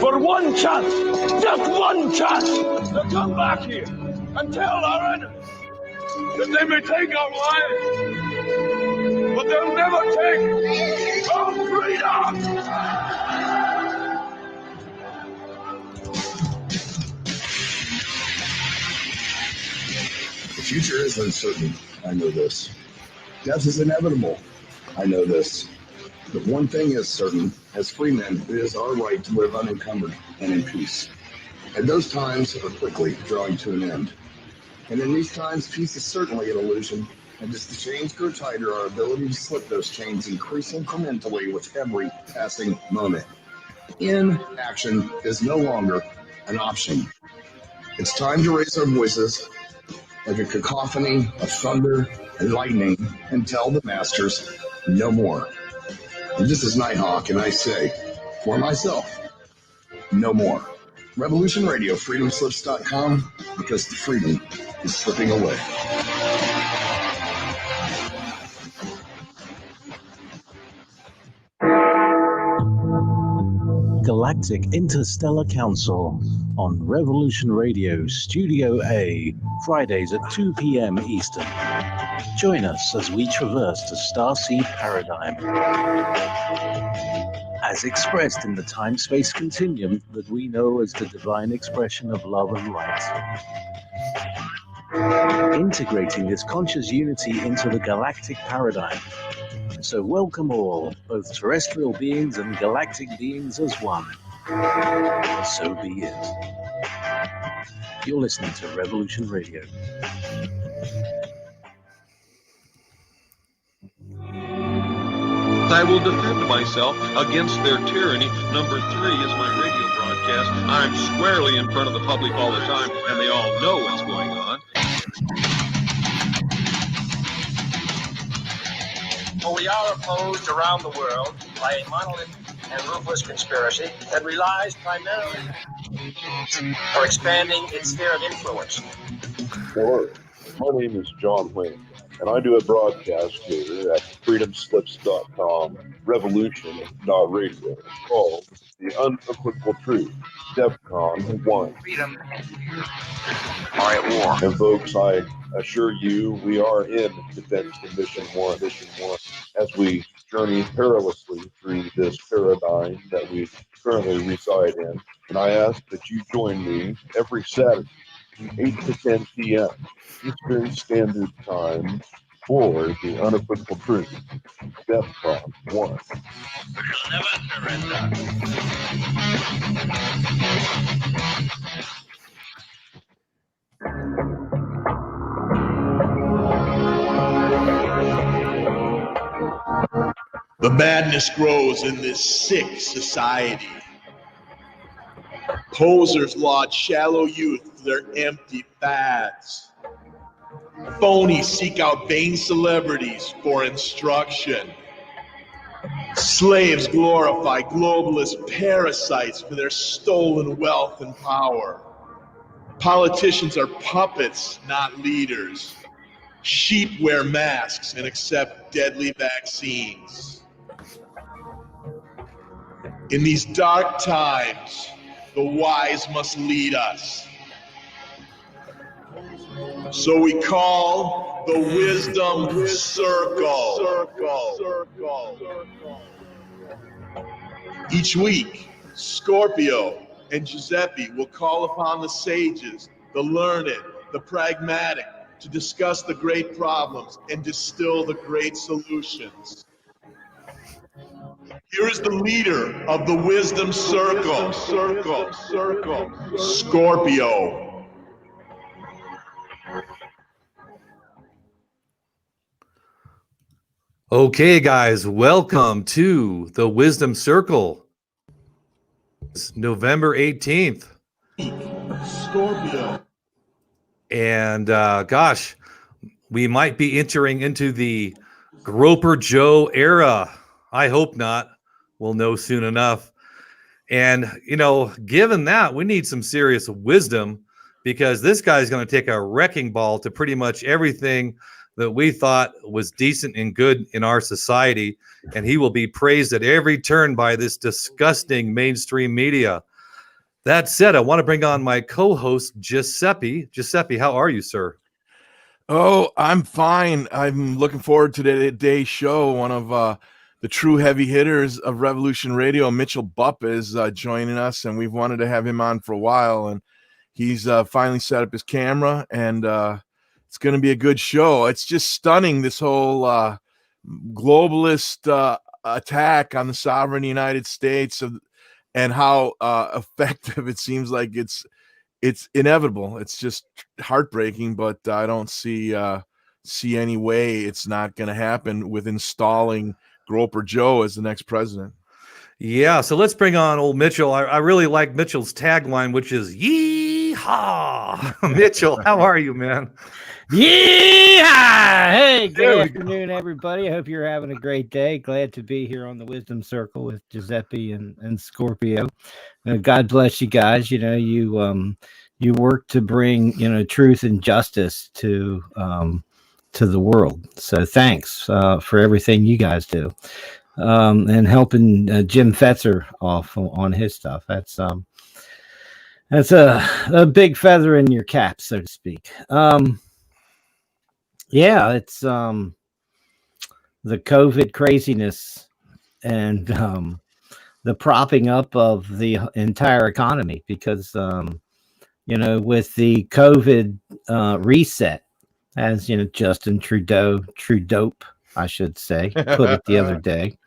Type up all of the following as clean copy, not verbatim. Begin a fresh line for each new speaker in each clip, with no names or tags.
for one chance, just one chance, to come back here and tell our enemies that they may take our lives, but they'll never take our freedom.
The future is uncertain. I know this. Death is inevitable. I know this. But one thing is certain. As free men, it is our right to live unencumbered and in peace. And those times are quickly drawing to an end. And in these times, peace is certainly an illusion. And as the chains grow tighter, our ability to slip those chains increase incrementally with every passing moment. Inaction is no longer an option. It's time to raise our voices like a cacophony of thunder and lightning and tell the masters no more. And this is Nighthawk, and I say, for myself, no more. Revolution Radio, freedomslips.com, because the freedom is slipping away.
Galactic Interstellar Council on Revolution Radio Studio A, Fridays at 2 p.m. Eastern. Join us as we traverse the starseed paradigm, as expressed in the time-space continuum that we know as the divine expression of love and light. Integrating this conscious unity into the galactic paradigm. So welcome all, both terrestrial beings and galactic beings as one. So be it. You're listening to Revolution Radio.
I will defend myself against their tyranny. Number 3 is my radio broadcast. I'm squarely in front of the public all the time, and they all know what's going on.
For we are opposed around the world by a monolithic and ruthless conspiracy that relies primarily for expanding its sphere of influence.
Hello, my name is John Wayne, and I do a broadcast here at freedomslips.com, revolution.radio, called The Unequivocal Truth, DEFCON 1.
Freedom are at war.
And folks, I assure you, we are in Defense Mission 1, as we journey perilously through this paradigm that we currently reside in. And I ask that you join me every Saturday, 8 to 10 p.m. Eastern Standard Time for The Unequivocal Truth, DEFCON 1.
We'll never surrender.
The madness grows in this sick society. Posers laud shallow youth for their empty fads. Phonies seek out vain celebrities for instruction. Slaves glorify globalist parasites for their stolen wealth and power. Politicians are puppets, not leaders. Sheep wear masks and accept deadly vaccines. In these dark times, the wise must lead us. So we call the Wisdom Circle. Each week, Scorpio and Giuseppe will call upon the sages, the learned, the pragmatic, to discuss the great problems and distill the great solutions. Here is the leader of the Wisdom Circle, Scorpio.
Okay, guys, welcome to the Wisdom Circle. It's November 18th.
Scorpio.
And gosh, we might be entering into the Groper Joe era. I hope not. We'll know soon enough. And, you know, given that, we need some serious wisdom, because this guy's going to take a wrecking ball to pretty much everything that we thought was decent and good in our society. And he will be praised at every turn by this disgusting mainstream media. That said, I want to bring on my co-host, Giuseppe. Giuseppe, how are you, sir?
Oh, I'm fine. I'm looking forward to today's show. One of the true heavy hitters of Revolution Radio, Mitchell Bupp, is joining us, and we've wanted to have him on for a while. And he's finally set up his camera, and it's going to be a good show. It's just stunning, this whole globalist attack on the sovereign United States, and how effective it seems like it's inevitable. It's just heartbreaking, but I don't see any way it's not going to happen with installing Groper Joe as the next president.
Yeah, so let's bring on old Mitchell. I really like Mitchell's tagline, which is "Yee-haw." Mitchell, how are you, man?
Yeah! Hey, good afternoon, everybody. I hope you're having a great day. Glad to be here on the Wisdom Circle with Giuseppe and Scorpio. God bless you guys. You know, you work to bring, you know, truth and justice to the world. So thanks for everything you guys do, and helping Jim Fetzer off on his stuff. That's a big feather in your cap, so to speak. Yeah, it's the COVID craziness and the propping up of the entire economy, because you know, with the COVID reset, as you know, Justin Trudeau, I should say, put it the other day,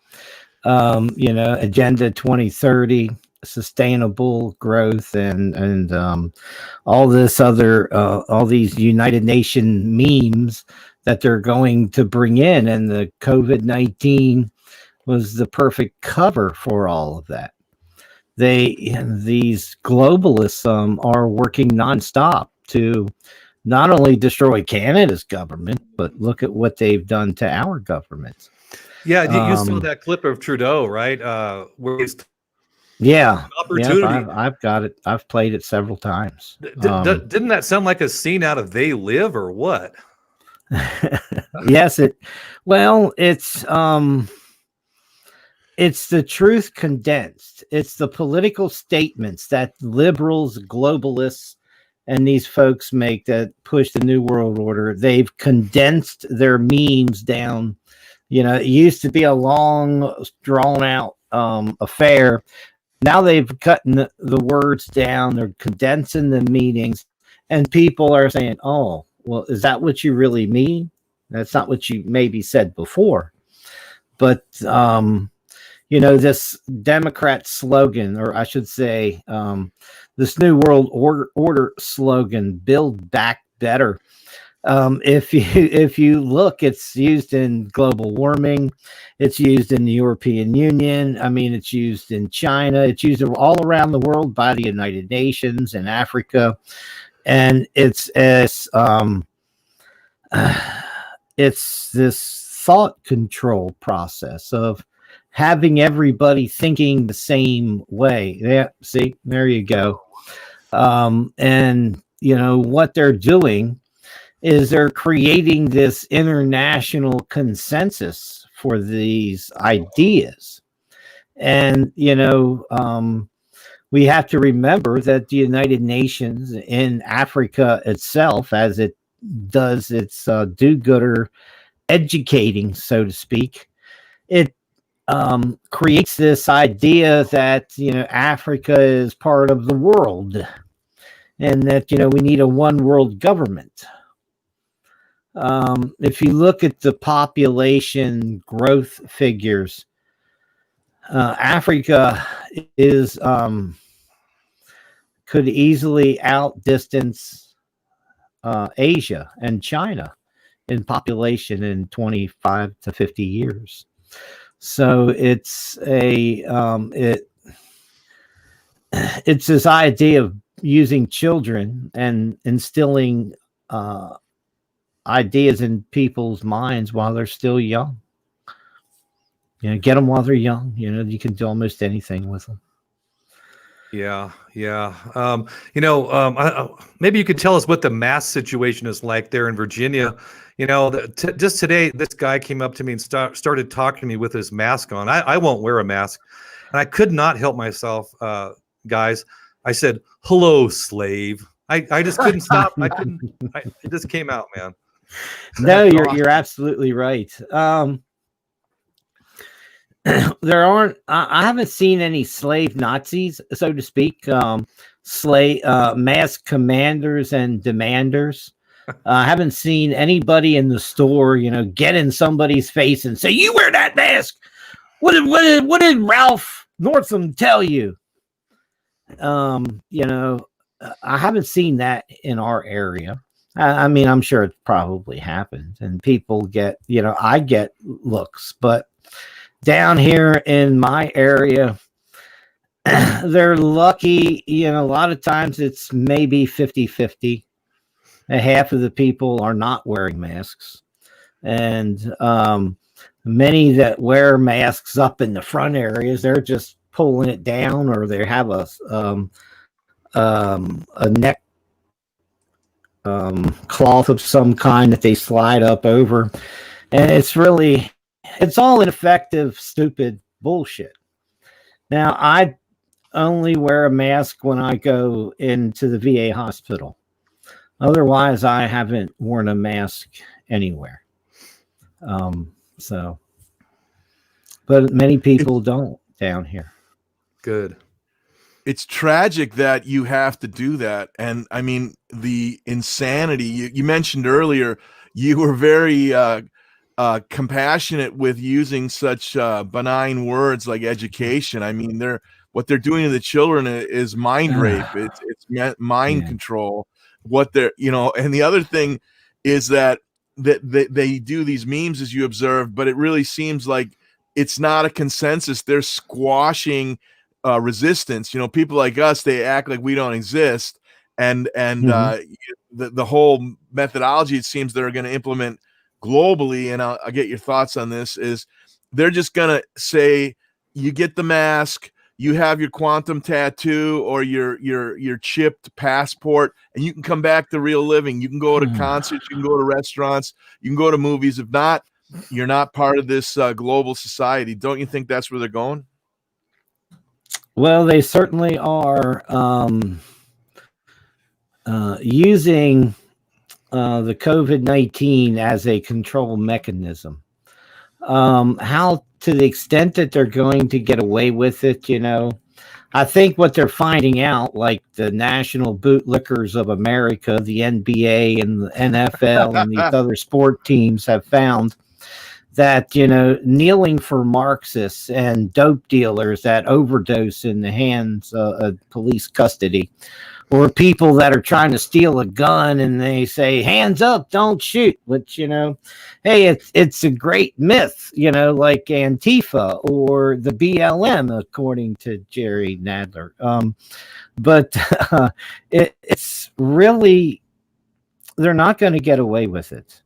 you know, Agenda 2030, sustainable growth, and all this other all these United Nations memes that they're going to bring in, and the COVID-19 was the perfect cover for all of that. These globalists are working nonstop to not only destroy Canada's government, but look at what they've done to our government.
Yeah, you saw that clip of Trudeau, right? Where he's
opportunity. Yeah, I've got it. I've played it several times.
Didn't that sound like a scene out of They Live or what?
Yes, it's the truth condensed. It's the political statements that liberals, globalists, and these folks make that push the New World Order. They've condensed their memes down. You know, it used to be a long, drawn-out affair. Now they've cut the words down. They're condensing the meanings, and people are saying, "Oh, well, is that what you really mean? That's not what you maybe said before." But you know, this Democrat slogan, or I should say, this New World Order slogan, "Build Back Better." If you look, it's used in global warming, it's used in the European Union. I mean, it's used in China. It's used all around the world by the United Nations and Africa, and it's this thought control process of having everybody thinking the same way. Yeah, see, there you go. And you know what they're doing is they're creating this international consensus for these ideas. And, you know, we have to remember that the United Nations in Africa itself, as it does its do-gooder educating, so to speak, it creates this idea that, you know, Africa is part of the world and that, you know, we need a one world government. If you look at the population growth figures, Africa is could easily outdistance Asia and China in population in 25 to 50 years. So it's it's this idea of using children and instilling ideas in people's minds while they're still young. You know, get them while they're young. You know, you can do almost anything with them.
Yeah. You know, maybe you could tell us what the mask situation is like there in Virginia. You know, just today, this guy came up to me and started talking to me with his mask on. I won't wear a mask, and I could not help myself, guys. I said, "Hello, slave." I just couldn't stop. It just came out, man.
No, you're absolutely right. There aren't. I haven't seen any slave Nazis, so to speak. Mass commanders and demanders. I haven't seen anybody in the store, get in somebody's face and say, "You wear that mask." What did Ralph Northam tell you? I haven't seen that in our area. I mean, I'm sure it probably happened, and people get, I get looks, but down here in my area, they're lucky. A lot of times it's maybe 50-50. Half of the people are not wearing masks, and many that wear masks up in the front areas, they're just pulling it down, or they have a neck cloth of some kind that they slide up over, and it's all ineffective, stupid bullshit. Now, I only wear a mask when I go into the VA hospital. Otherwise, I haven't worn a mask anywhere. But many people don't down here.
Good.
It's tragic that you have to do that. And I mean, the insanity you mentioned earlier, you were very compassionate with using such benign words like education. I mean, what they're doing to the children is mind rape. It's mind control. What they're, and the other thing is that they do these memes, as you observed, but it really seems like it's not a consensus. They're squashing resistance. People like us, they act like we don't exist, and the whole methodology, it seems, they're going to implement globally, and I'll get your thoughts on this, is they're just going to say, you get the mask, you have your quantum tattoo or your chipped passport, and you can come back to real living. You can go to concerts, you can go to restaurants, you can go to movies. If not, you're not part of this global society. Don't you think that's where they're going?
Well, they certainly are using the COVID-19 as a control mechanism. How, to the extent that they're going to get away with it, I think what they're finding out, like the National Bootlickers of America, the NBA and the NFL and these other sport teams have found that, kneeling for Marxists and dope dealers that overdose in the hands of police custody, or people that are trying to steal a gun and they say, "Hands up, don't shoot," which, hey, it's a great myth, like Antifa or the BLM, according to Jerry Nadler. But it's really, they're not going to get away with it.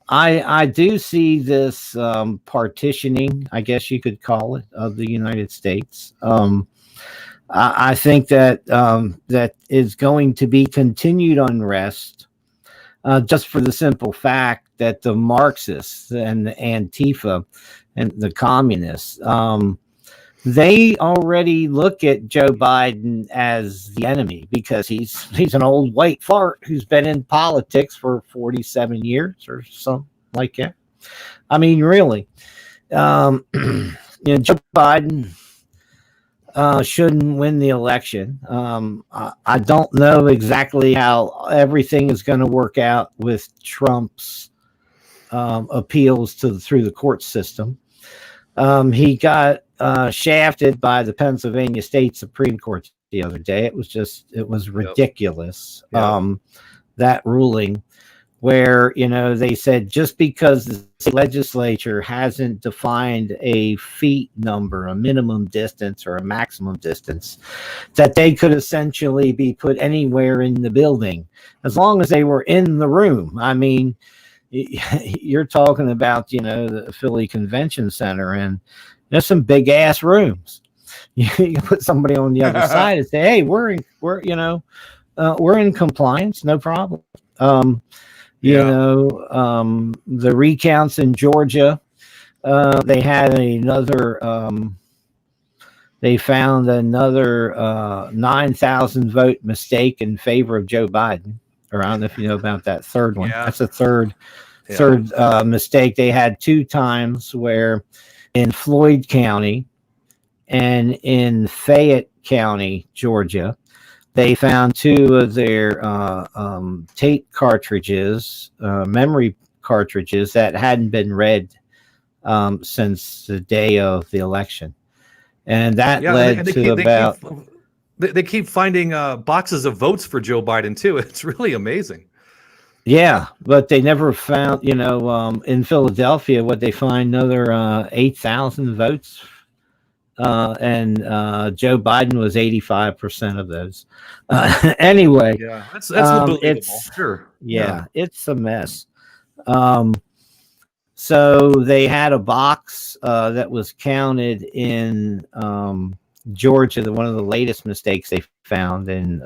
I do see this partitioning, I guess you could call it, of the United States. I think that that is going to be continued unrest, just for the simple fact that the Marxists and the Antifa and the communists, they already look at Joe Biden as the enemy because he's an old white fart who's been in politics for 47 years or something like that. I mean, really, Joe Biden shouldn't win the election. I don't know exactly how everything is going to work out with Trump's appeals through the court system. He got shafted by the Pennsylvania State Supreme Court the other day. It was ridiculous.
Yep.
That ruling, where they said just because the legislature hasn't defined a feet number, a minimum distance or a maximum distance, that they could essentially be put anywhere in the building as long as they were in the room. I mean, you're talking about the Philly Convention Center, and there's some big ass rooms. You can put somebody on the other side and say, "Hey, we're in compliance, no problem." The recounts in Georgia, they had they found another 9,000 vote mistake in favor of Joe Biden. Or I don't know if you know about that third one.
Yeah.
That's the third mistake. They had 2 times where in Floyd County and in Fayette County, Georgia, they found 2 of their tape cartridges, memory cartridges that hadn't been read since the day of the election. And that led to about...
They keep finding boxes of votes for Joe Biden, too. It's really amazing.
Yeah, but they never found, in Philadelphia, what they find another 8,000 votes. And Joe Biden was 85% of those. Anyway.
Yeah, that's unbelievable. Sure.
Yeah, it's a mess. So they had a box that was counted in Georgia, one of the latest mistakes they found in,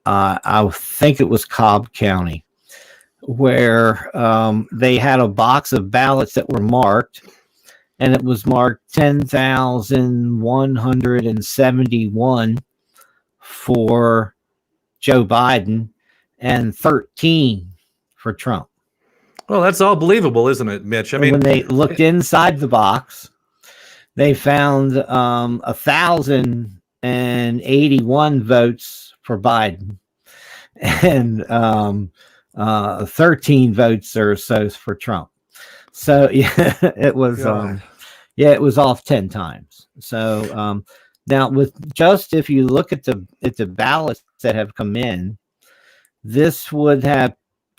I think it was Cobb County, where they had a box of ballots that were marked, and it was marked 10,171 for Joe Biden and 13 for Trump.
Well, that's all believable, isn't it, Mitch? I mean,
when they looked inside the box, they found 1,081 votes for Biden and 13 votes or so for Trump. So yeah, it was it was off 10 times. So now with just if you look at the ballots that have come in, this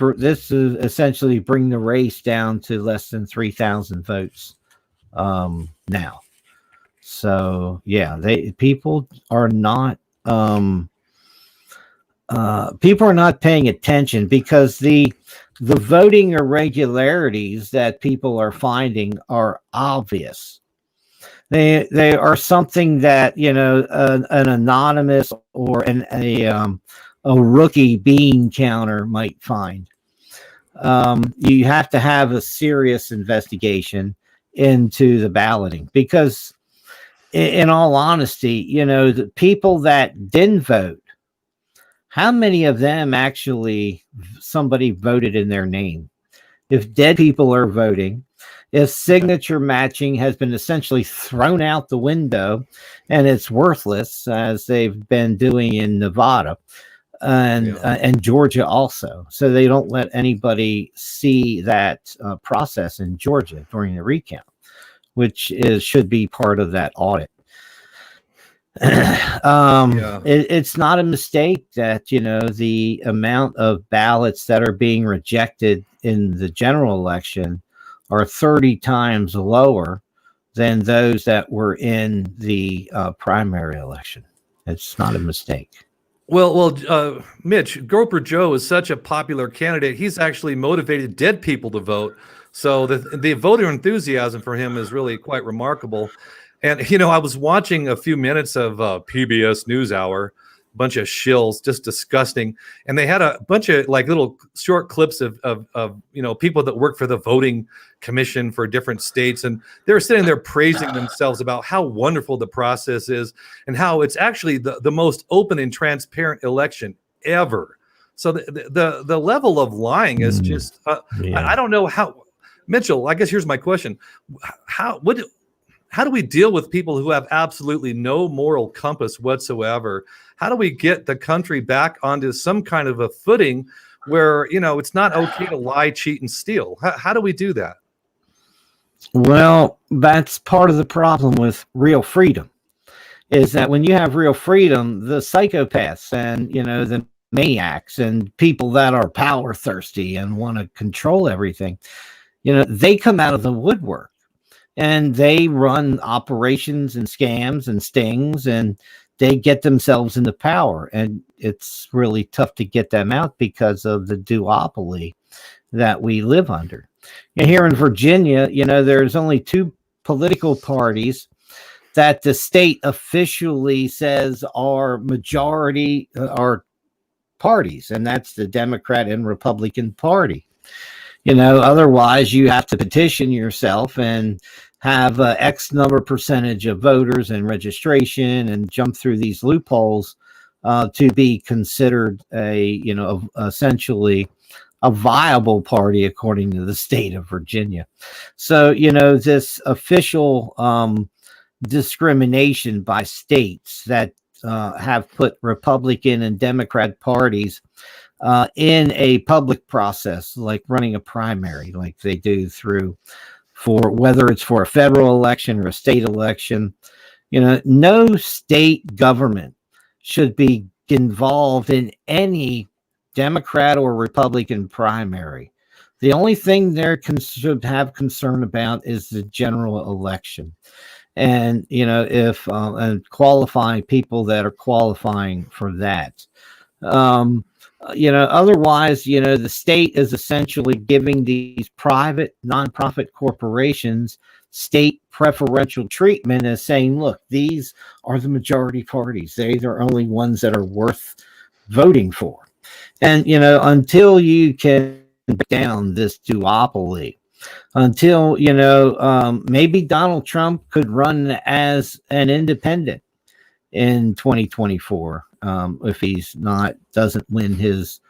is essentially bring the race down to less than 3,000 votes now. So yeah, people are not paying attention because the voting irregularities that people are finding are obvious. They are something that an anonymous or a rookie bean counter might find. You have to have a serious investigation into the balloting because, in all honesty, the people that didn't vote, how many of them actually somebody voted in their name? If dead people are voting, if signature matching has been essentially thrown out the window and it's worthless, as they've been doing in Nevada and Georgia also. So they don't let anybody see that process in Georgia during the recount, which should be part of that audit. It's not a mistake that the amount of ballots that are being rejected in the general election are 30 times lower than those that were in the primary election. It's not a mistake.
Well, Mitch, Groper Joe is such a popular candidate. He's actually motivated dead people to vote. So the voter enthusiasm for him is really quite remarkable. And, I was watching a few minutes of PBS NewsHour, a bunch of shills, just disgusting. And they had a bunch of little short clips of people that work for the voting commission for different states. And they were sitting there praising themselves about how wonderful the process is and how it's actually the most open and transparent election ever. So the level of lying is just, I don't know how. Mitchell, I guess here's my question. How do we deal with people who have absolutely no moral compass whatsoever? How do we get the country back onto some kind of a footing where, it's not okay to lie, cheat, and steal? How do we do that?
Well, that's part of the problem with real freedom, is that when you have real freedom, the psychopaths and, the maniacs and people that are power thirsty and want to control everything, they come out of the woodwork. And they run operations and scams and stings, and they get themselves into power. And it's really tough to get them out because of the duopoly that we live under. And here in Virginia, there's only 2 political parties that the state officially says are majority are parties, and that's the Democrat and Republican Party. Otherwise you have to petition yourself, and have X number percentage of voters and registration and jump through these loopholes to be considered essentially a viable party according to the state of Virginia. So, this official discrimination by states that have put Republican and Democrat parties in a public process, like running a primary, like they do for whether it's for a federal election or a state election. No state government should be involved in any Democrat or Republican primary. The only thing they should have concern about is the general election. And, if and qualifying people that are qualifying for that. Otherwise, the state is essentially giving these private nonprofit corporations state preferential treatment as saying, look, these are the majority parties. They are only ones that are worth voting for. And, until you can break down this duopoly, until, maybe Donald Trump could run as an independent in 2024 if he's doesn't win his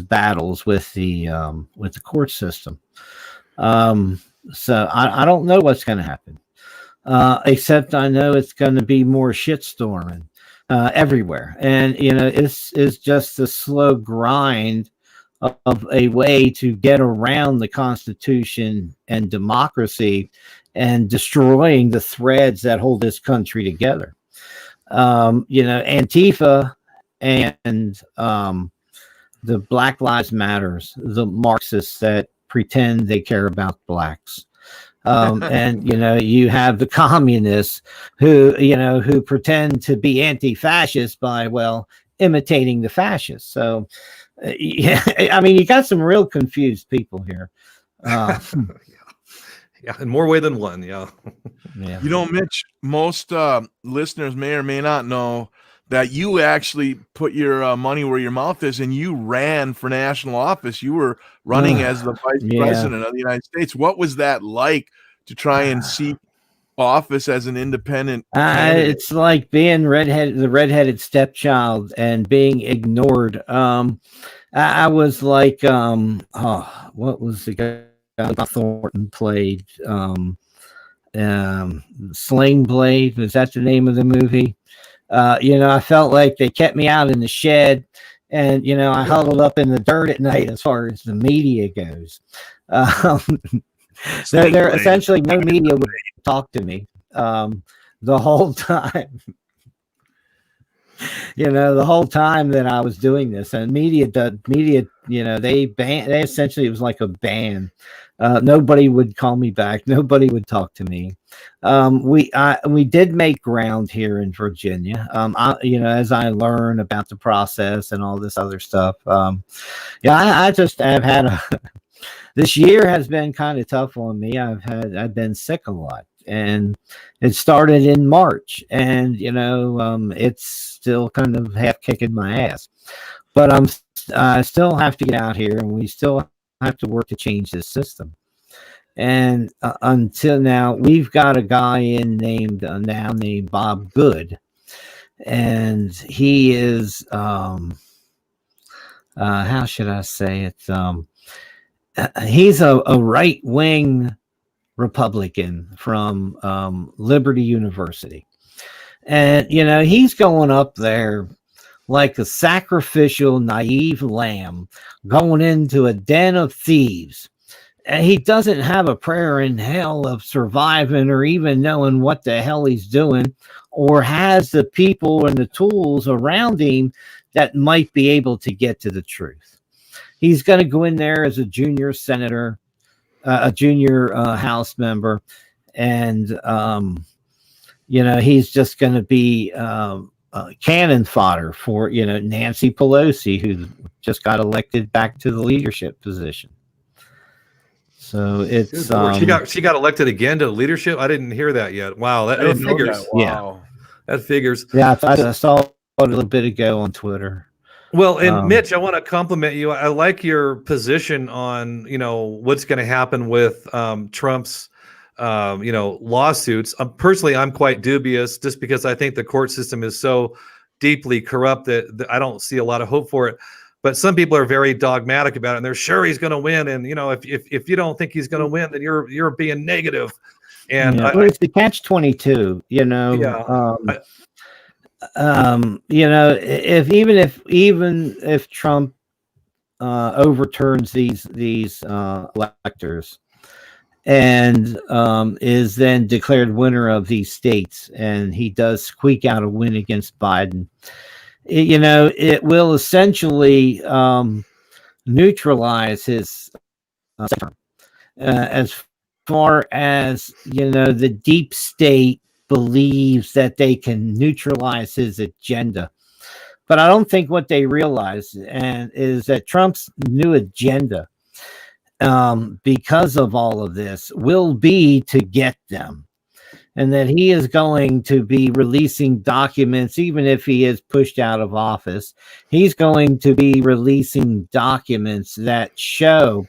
battles with the court system. So I don't know what's going to happen, except I know it's going to be more shitstorming everywhere. And, it's just a slow grind of a way to get around the Constitution and democracy and destroying the threads that hold this country together. Antifa and the Black Lives Matters, the Marxists that pretend they care about blacks. And, you have the communists who pretend to be anti-fascist by, imitating the fascists. So, yeah, I mean, you got some real confused people here.
Yeah, in more way than one. Yeah.
Mitch, most listeners may or may not know that you actually put your money where your mouth is, and you ran for national office. You were running as the vice president of the United States. What was that like to try and seek office as an independent candidate?
It's like being the redheaded stepchild and being ignored. I was like, what was the guy Thornton played? Sling Blade, was that the name of the movie? I felt like they kept me out in the shed, and I huddled up in the dirt at night as far as the media goes. There essentially no media would talk to me the whole time. The whole time that I was doing this, and media, they essentially, it was like a ban. Nobody would call me back. Nobody would talk to me. We did make ground here in Virginia. As I learn about the process and all this other stuff. I just have had this year has been kind of tough on me. I've been sick a lot, and it started in March, and it's still kind of half kicking my ass, but I still have to get out here, and we still have to work to change this system. And until now, we've got a guy named Bob Good, and he is how should I say it? He's a right-wing Republican from Liberty University. And, he's going up there like a sacrificial, naive lamb going into a den of thieves. And he doesn't have a prayer in hell of surviving or even knowing what the hell he's doing, or has the people and the tools around him that might be able to get to the truth. He's going to go in there as a junior senator, a junior House member, and he's just going to be cannon fodder for Nancy Pelosi, who just got elected back to the leadership position. So it's
she got elected again to leadership. I didn't hear that yet. Wow, that figures.
Wow.
That figures.
Yeah, I saw it a little bit ago on Twitter.
Well, and Mitch, I want to compliment you. I like your position on, what's going to happen with Trump's, lawsuits. Personally, I'm quite dubious just because I think the court system is so deeply corrupt that I don't see a lot of hope for it. But some people are very dogmatic about it, and they're sure he's going to win. And if you don't think he's going to win, then you're being negative. And
it's the catch-22. If Trump overturns these electors and is then declared winner of these states, and he does squeak out a win against Biden, it will essentially neutralize his term. As far as the deep state believes that they can neutralize his agenda. But I don't think what they realize is that Trump's new agenda, because of all of this, will be to get them. And that he is going to be releasing documents, even if he is pushed out of office. He's going to be releasing documents that show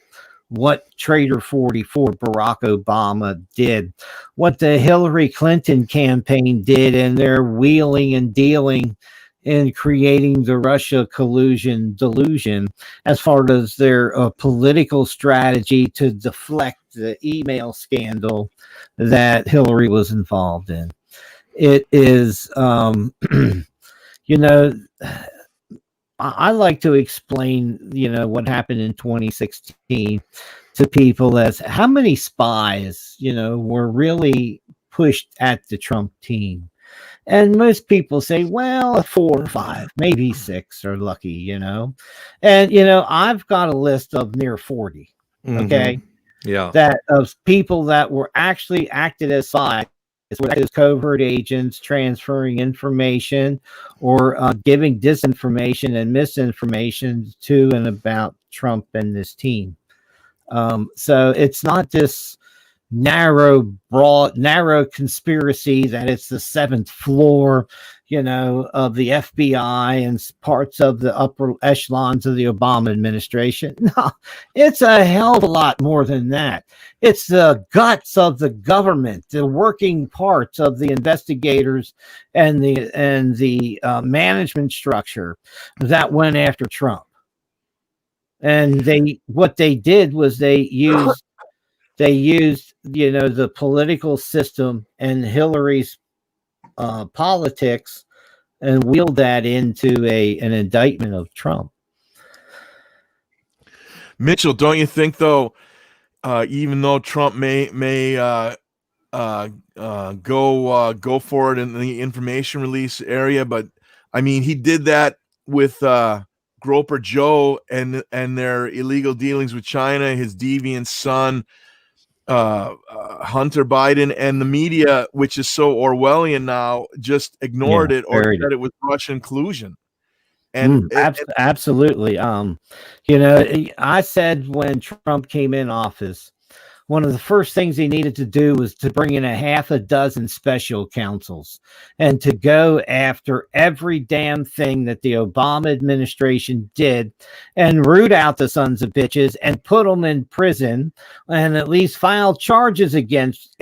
what Traitor 44 Barack Obama did, what the Hillary Clinton campaign did, and their wheeling and dealing in creating the Russia collusion delusion, as far as their political strategy to deflect the email scandal that Hillary was involved in. It is, I like to explain, what happened in 2016 to people as how many spies, were really pushed at the Trump team. And most people say, well, 4 or 5, maybe 6 are lucky, And, I've got a list of near 40. Okay.
Yeah.
That of people that were actually acted as spies, as covert agents, transferring information or giving disinformation and misinformation to and about Trump and this team. So it's not this narrow conspiracy that it's the 7th floor, of the FBI and parts of the upper echelons of the Obama administration. No, it's a hell of a lot more than that. It's the guts of the government, the working parts of the investigators and the management structure that went after Trump. And what they did was they used the political system and Hillary's politics and wheeled that into an indictment of Trump.
Mitchell, don't you think though, even though Trump may go for it in the information release area, but I mean he did that with Groper Joe and their illegal dealings with China, his deviant son, Hunter Biden, and the media, which is so Orwellian now, just ignored it or said it was Russian collusion. And
absolutely. I said when Trump came in office, one of the first things he needed to do was to bring in 6 special counsels and to go after every damn thing that the Obama administration did and root out the sons of bitches and put them in prison and at least file charges against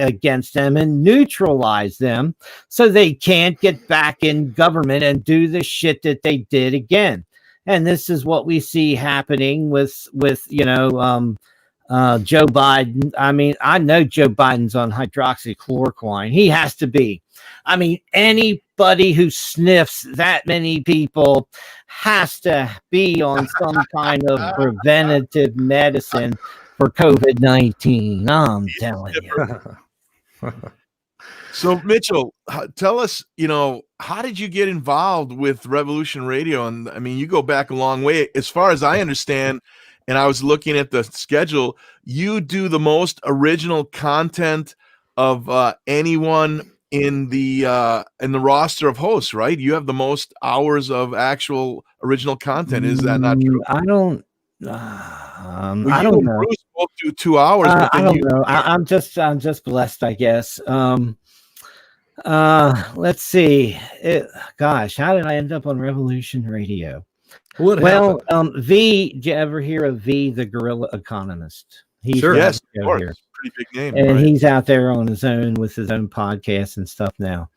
them and neutralize them so they can't get back in government and do the shit that they did again. And this is what we see happening with Joe Biden. I mean, I know Joe Biden's on hydroxychloroquine. He has to be. I mean, anybody who sniffs that many people has to be on some kind of preventative medicine for COVID-19. I'm telling you.
So, Mitchell, tell us, how did you get involved with Revolution Radio? And I mean, you go back a long way. As far as I understand, and I was looking at the schedule, you do the most original content of anyone in the roster of hosts, right? You have the most hours of actual original content. Is that not true?
I don't. I don't know.
Bruce both do 2 hours. But
I don't know. I'm just blessed, I guess. Let's see. Gosh, how did I end up on Revolution Radio?
What
Well,
happened?
V, did you ever hear of V, the Guerrilla Economist? He's
Sure.
got a
Yes,
show
of course.
here.
Pretty big name.
And
right?
he's out there on his own with his own podcast and stuff now.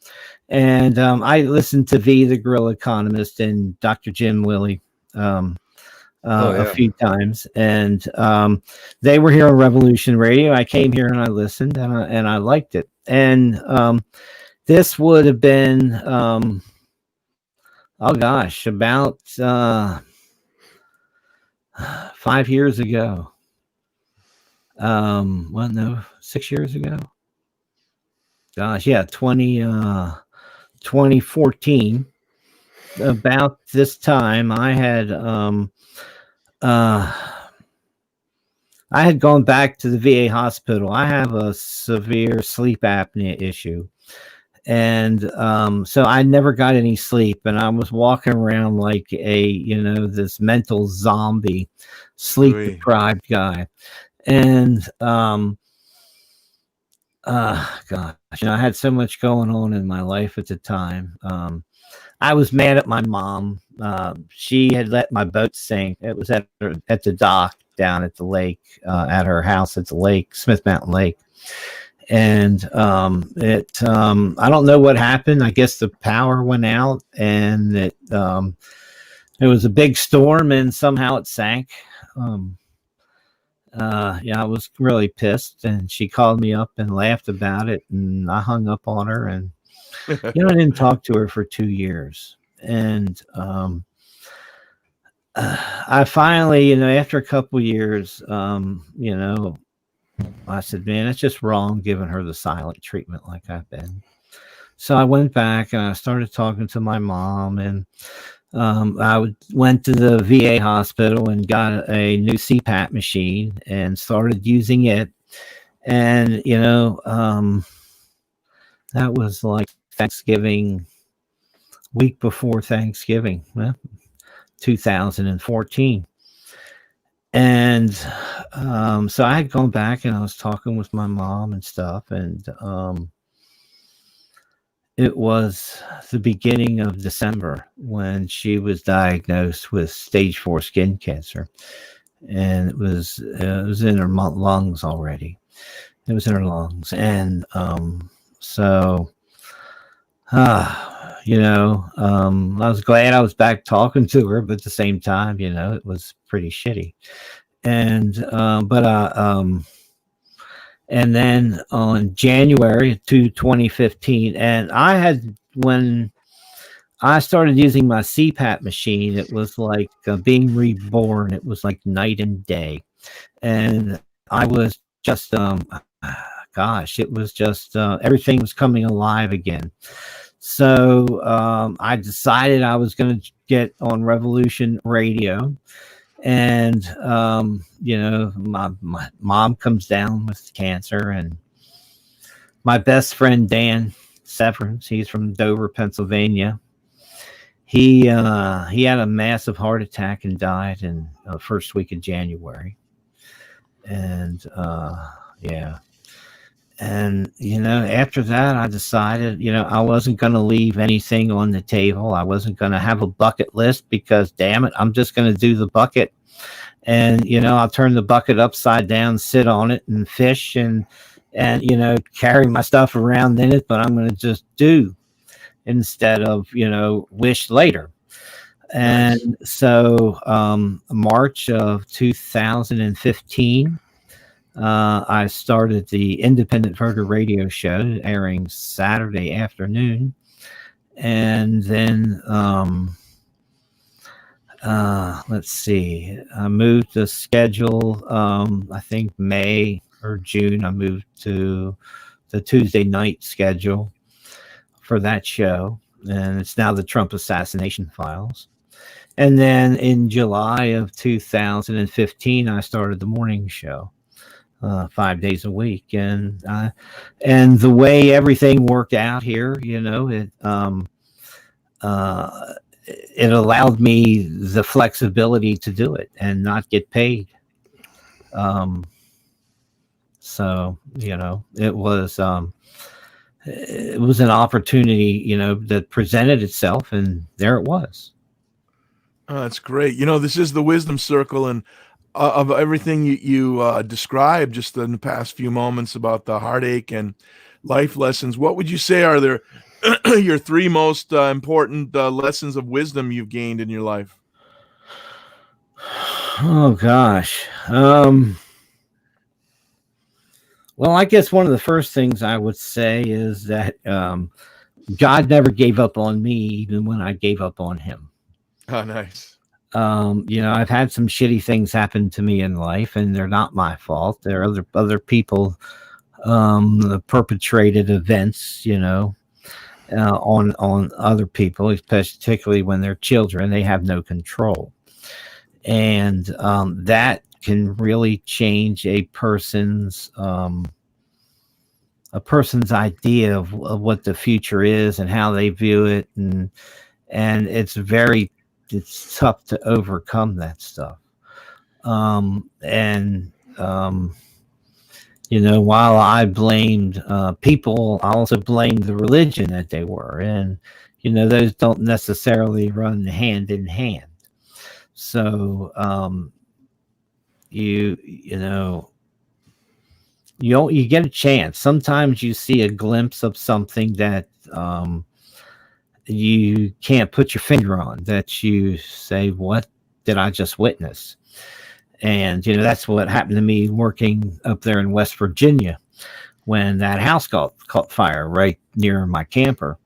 And I listened to V, the Guerrilla Economist, and Dr. Jim Willie a few times. And they were here on Revolution Radio. I came here and I listened, and I liked it. And this would have been, about 5 years ago. 6 years ago. 2014. About this time, I had gone back to the VA hospital. I have a severe sleep apnea issue. And so I never got any sleep, and I was walking around like this mental zombie, sleep deprived guy. And gosh, I had so much going on in my life at the time. I was mad at my mom. She had let my boat sink. It was at the dock down at the lake, at her house at the lake, Smith Mountain Lake. And I don't know what happened. I guess the power went out, and it was a big storm, and somehow it sank. I was really pissed, and she called me up and laughed about it, and I hung up on her, and I didn't talk to her for 2 years. And I finally, after a couple years, I said, man, it's just wrong giving her the silent treatment like I've been. So I went back and I started talking to my mom, and I went to the VA hospital and got a new CPAP machine and started using it. And, that was like Thanksgiving, week before Thanksgiving, 2014. And so I had gone back and I was talking with my mom and stuff. And it was the beginning of December when she was diagnosed with stage 4 skin cancer. And it was in her lungs already. It was in her lungs. And I was glad I was back talking to her, but at the same time, it was pretty shitty. And and then on January 2015, and when I started using my CPAP machine, it was like being reborn. It was like night and day. And I was just, it was just, everything was coming alive again. So I decided I was going to get on Revolution Radio. And, my mom comes down with cancer, and my best friend, Dan Severance, he's from Dover, Pennsylvania. He had a massive heart attack and died in the first week of January. And, And, after that, I decided, I wasn't going to leave anything on the table. I wasn't going to have a bucket list because, damn it, I'm just going to do the bucket. And, I'll turn the bucket upside down, sit on it and fish and carry my stuff around in it. But I'm going to just do instead of, wish later. And so March of 2015, I started the Independent Voter Radio Show, airing Saturday afternoon. And then, let's see, I moved the schedule, I think May or June, I moved to the Tuesday night schedule for that show. And it's now the Trump Assassination Files. And then in July of 2015, I started the morning show. 5 days a week, and the way everything worked out here, it allowed me the flexibility to do it and not get paid. So it was an opportunity, that presented itself, and there it was.
Oh, that's great. This is the Wisdom Circle, and of everything you described just in the past few moments about the heartache and life lessons, what would you say are there your three most important lessons of wisdom you've gained in your life?
Oh gosh. Well, I guess one of the first things I would say is that God never gave up on me, even when I gave up on him.
Oh, nice.
I've had some shitty things happen to me in life, and they're not my fault. They're other people perpetrated events, on other people, particularly when they're children. They have no control, and that can really change a person's idea of what the future is and how they view it, and it's tough to overcome that stuff. While I blamed people, I also blamed the religion that they were, and those don't necessarily run hand in hand. So you get a chance. Sometimes you see a glimpse of something that you can't put your finger on, that you say, what did I just witness? And that's what happened to me working up there in West Virginia when that house caught fire right near my camper,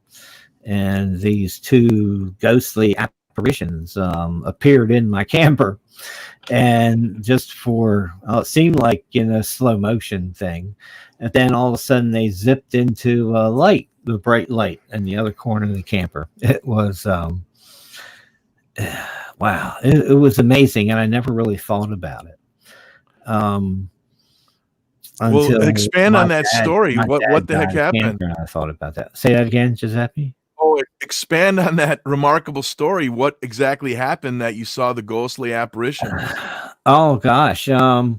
and these two ghostly apparitions appeared in my camper. And just for it seemed like slow motion thing, and then all of a sudden they zipped into the bright light in the other corner of the camper. It was wow, it was amazing, and I never really thought about it until
expand on that story. What the heck happened?
I thought about that. Say that again, Giuseppe.
Oh, expand on that remarkable story. What exactly happened that you saw the ghostly apparition?
Oh gosh. I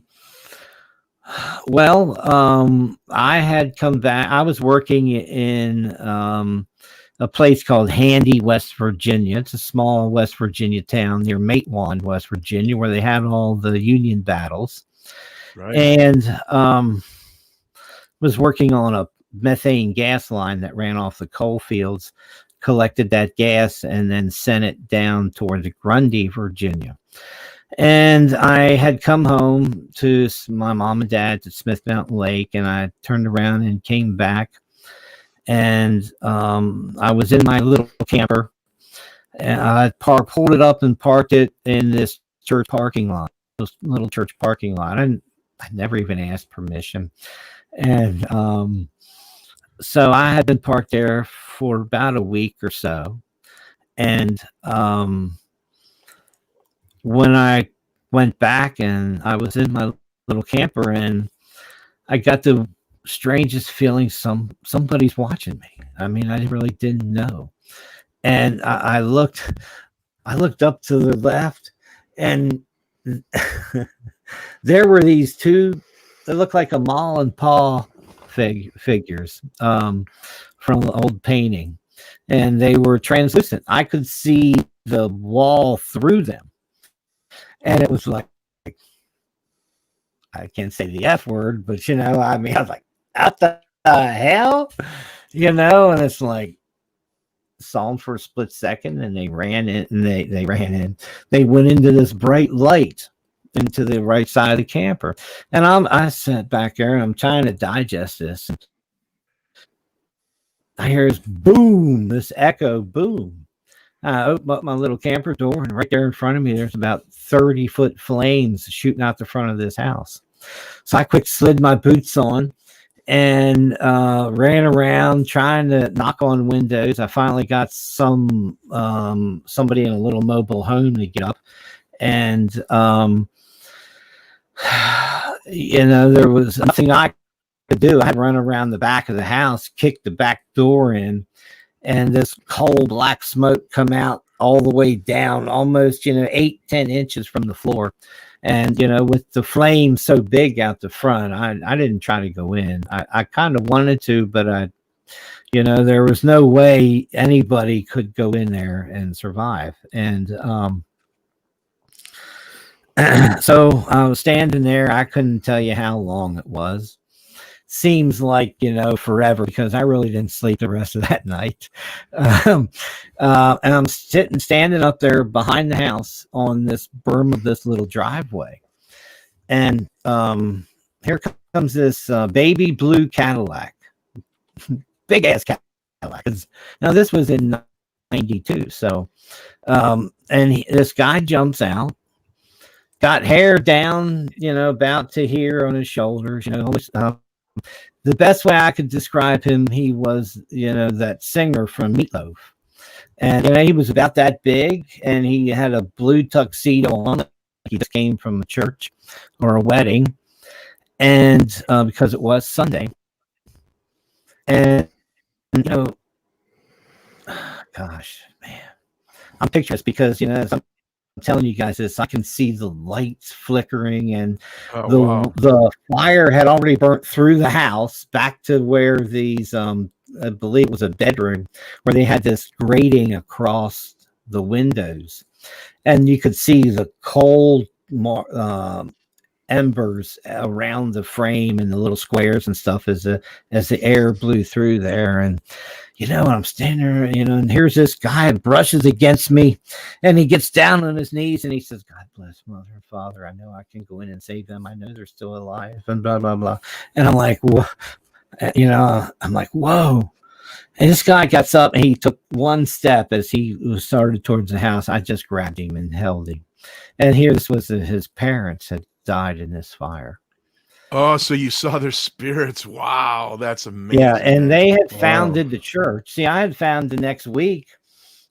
had come back. I was working in a place called Handy, West Virginia. It's a small West Virginia town near Matewan, West Virginia, where they had all the Union battles. Right. And was working on a methane gas line that ran off the coal fields, collected that gas, and then sent it down towards Grundy, Virginia. And I had come home to my mom and dad to Smith Mountain Lake, and I turned around and came back, and I was in my little camper, and I pulled it up and parked it in this church parking lot, this little church parking lot. I never even asked permission. And so I had been parked there for about a week or so. And when I went back and I was in my little camper, and I got the strangest feeling somebody's watching me. I mean, I really didn't know. And I looked up to the left, and there were these two, they looked like a Ma and Pa figures from the old painting, and they were translucent. I could see the wall through them, and it was like, I can't say the F word, but I was like, what the hell? And it's like, saw them for a split second, and they ran in, and they ran in. They went into this bright light into the right side of the camper, and I sat back there and I'm trying to digest this. I hear this boom, this echo boom. I open up my little camper door, and right there in front of me, there's about 30-foot flames shooting out the front of this house. So I quick slid my boots on and ran around trying to knock on windows. I finally got somebody in a little mobile home to get up, and there was nothing I could do. I had to run around the back of the house, kick the back door in, and this coal black smoke come out all the way down, almost 8-10 inches from the floor. And with the flame so big out the front, I didn't try to go in. I kind of wanted to, but there was no way anybody could go in there and survive. And So I was standing there. I couldn't tell you how long it was. Seems like, forever, because I really didn't sleep the rest of that night. And I'm standing up there behind the house on this berm of this little driveway. And here comes this baby blue Cadillac, big ass Cadillac. Now this was in 92. So, this guy jumps out, got hair down, about to here on his shoulders, the best way I could describe him, he was, that singer from Meatloaf. And, he was about that big, and he had a blue tuxedo on. He just came from a church or a wedding, and because it was Sunday. And, gosh, man, I'm picturing this because, as I'm telling you guys this, I can see the lights flickering, and the fire had already burnt through the house back to where these I believe it was a bedroom where they had this grating across the windows, and you could see the cold embers around the frame and the little squares and stuff as the air blew through there. And I'm standing there, and here's this guy brushes against me, and he gets down on his knees and he says, "God bless Mother and Father. I know I can go in and save them. I know they're still alive," and blah, blah, blah. And I'm like, whoa. And this guy gets up and he took one step as he started towards the house. I just grabbed him and held him. And here this was his parents had died in this fire.
Oh, so you saw their spirits. Wow, that's amazing.
Yeah, and they had founded the church. See, I had found the next week,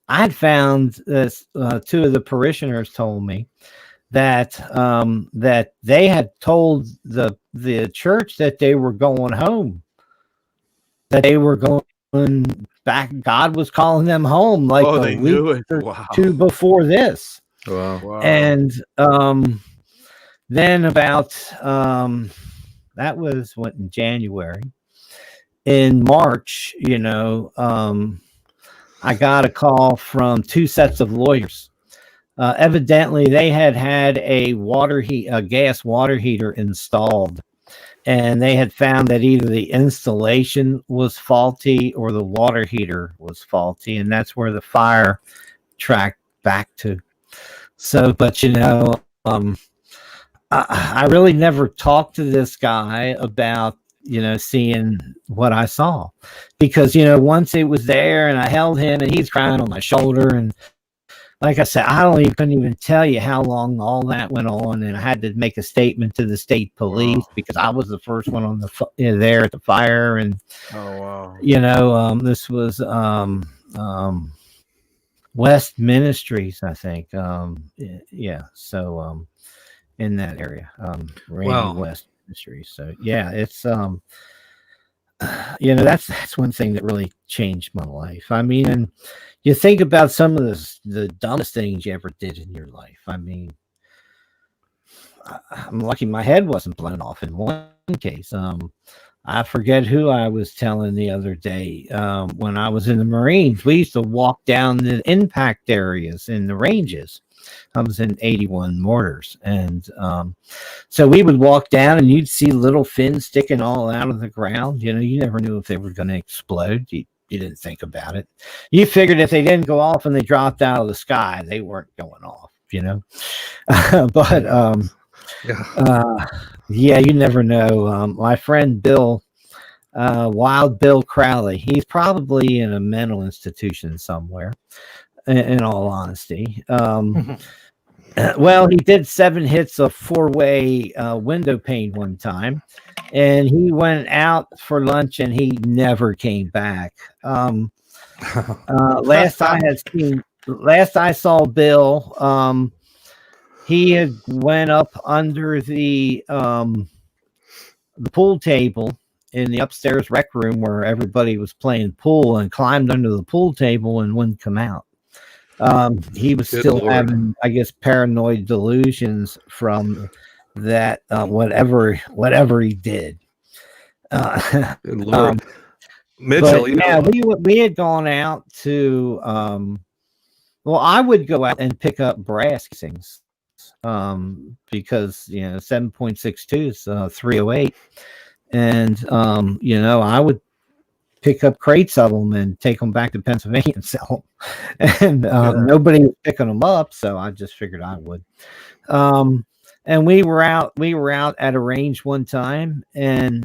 I had found this, two of the parishioners told me that that they had told the church that they were going home, that they were going back. God was calling them home like a
they
week
knew it.
or
Wow.
two before this.
Wow.
And then about that was in January. In March, I got a call from two sets of lawyers. Evidently, they had a gas water heater installed, and they had found that either the installation was faulty or the water heater was faulty, and that's where the fire tracked back to. So, but I really never talked to this guy about, seeing what I saw, because, once it was there and I held him and he's crying on my shoulder. And like I said, couldn't even tell you how long all that went on. And I had to make a statement to the state police because I was the first one on there at the fire. And, this was, West Ministries, I think. Yeah. So, in that area, Randy West Ministries. So yeah, it's that's one thing that really changed my life. I mean, and you think about some of the dumbest things you ever did in your life. I mean, I'm lucky my head wasn't blown off in one case. I forget who I was telling the other day. When I was in the Marines, we used to walk down the impact areas in the ranges. I was in 81 mortars. And so we would walk down and you'd see little fins sticking all out of the ground. You never knew if they were going to explode. You didn't think about it. You figured if they didn't go off and they dropped out of the sky, they weren't going off, But yeah, you never know. My friend Bill, Wild Bill Crowley, he's probably in a mental institution somewhere, in all honesty. Well, he did 7 hits of 4-way window pane one time, and he went out for lunch and he never came back. Last I saw Bill, he had went up under the pool table in the upstairs rec room where everybody was playing pool, and climbed under the pool table and wouldn't come out. He was still having, I guess, paranoid delusions from that, whatever he did.
Good Lord. Mitchell,
yeah, we had gone out to, well, I would go out and pick up brass casings because 7.62 is 308, and I would pick up crates of them and take them back to Pennsylvania and sell them, and nobody was picking them up, so I just figured I would. And we were out at a range one time, and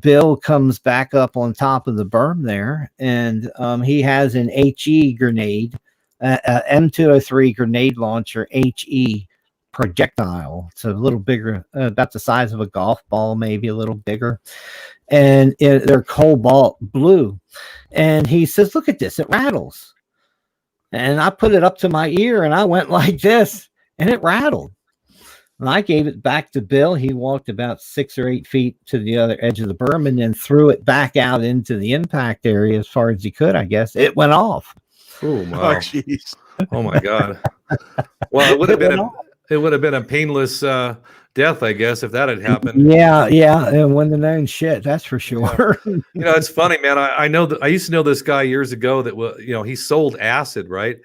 Bill comes back up on top of the berm there, and he has an HE grenade, M203 grenade launcher, HE projectile. It's a little bigger, about the size of a golf ball, maybe a little bigger, and they're cobalt blue. And he says, "Look at this, it rattles." And I put it up to my ear, and I went like this, and it rattled. And I gave it back to Bill. He walked about 6 or 8 feet to the other edge of the berm and then threw it back out into the impact area as far as he could, I guess. It went off.
Oh, wow.
Oh, jeez.
Oh my God. Well, it would have been a painless death, I guess, if that had happened.
Yeah, and when the known shit, that's for sure.
It's funny, man. I know that I used to know this guy years ago that he sold acid, right?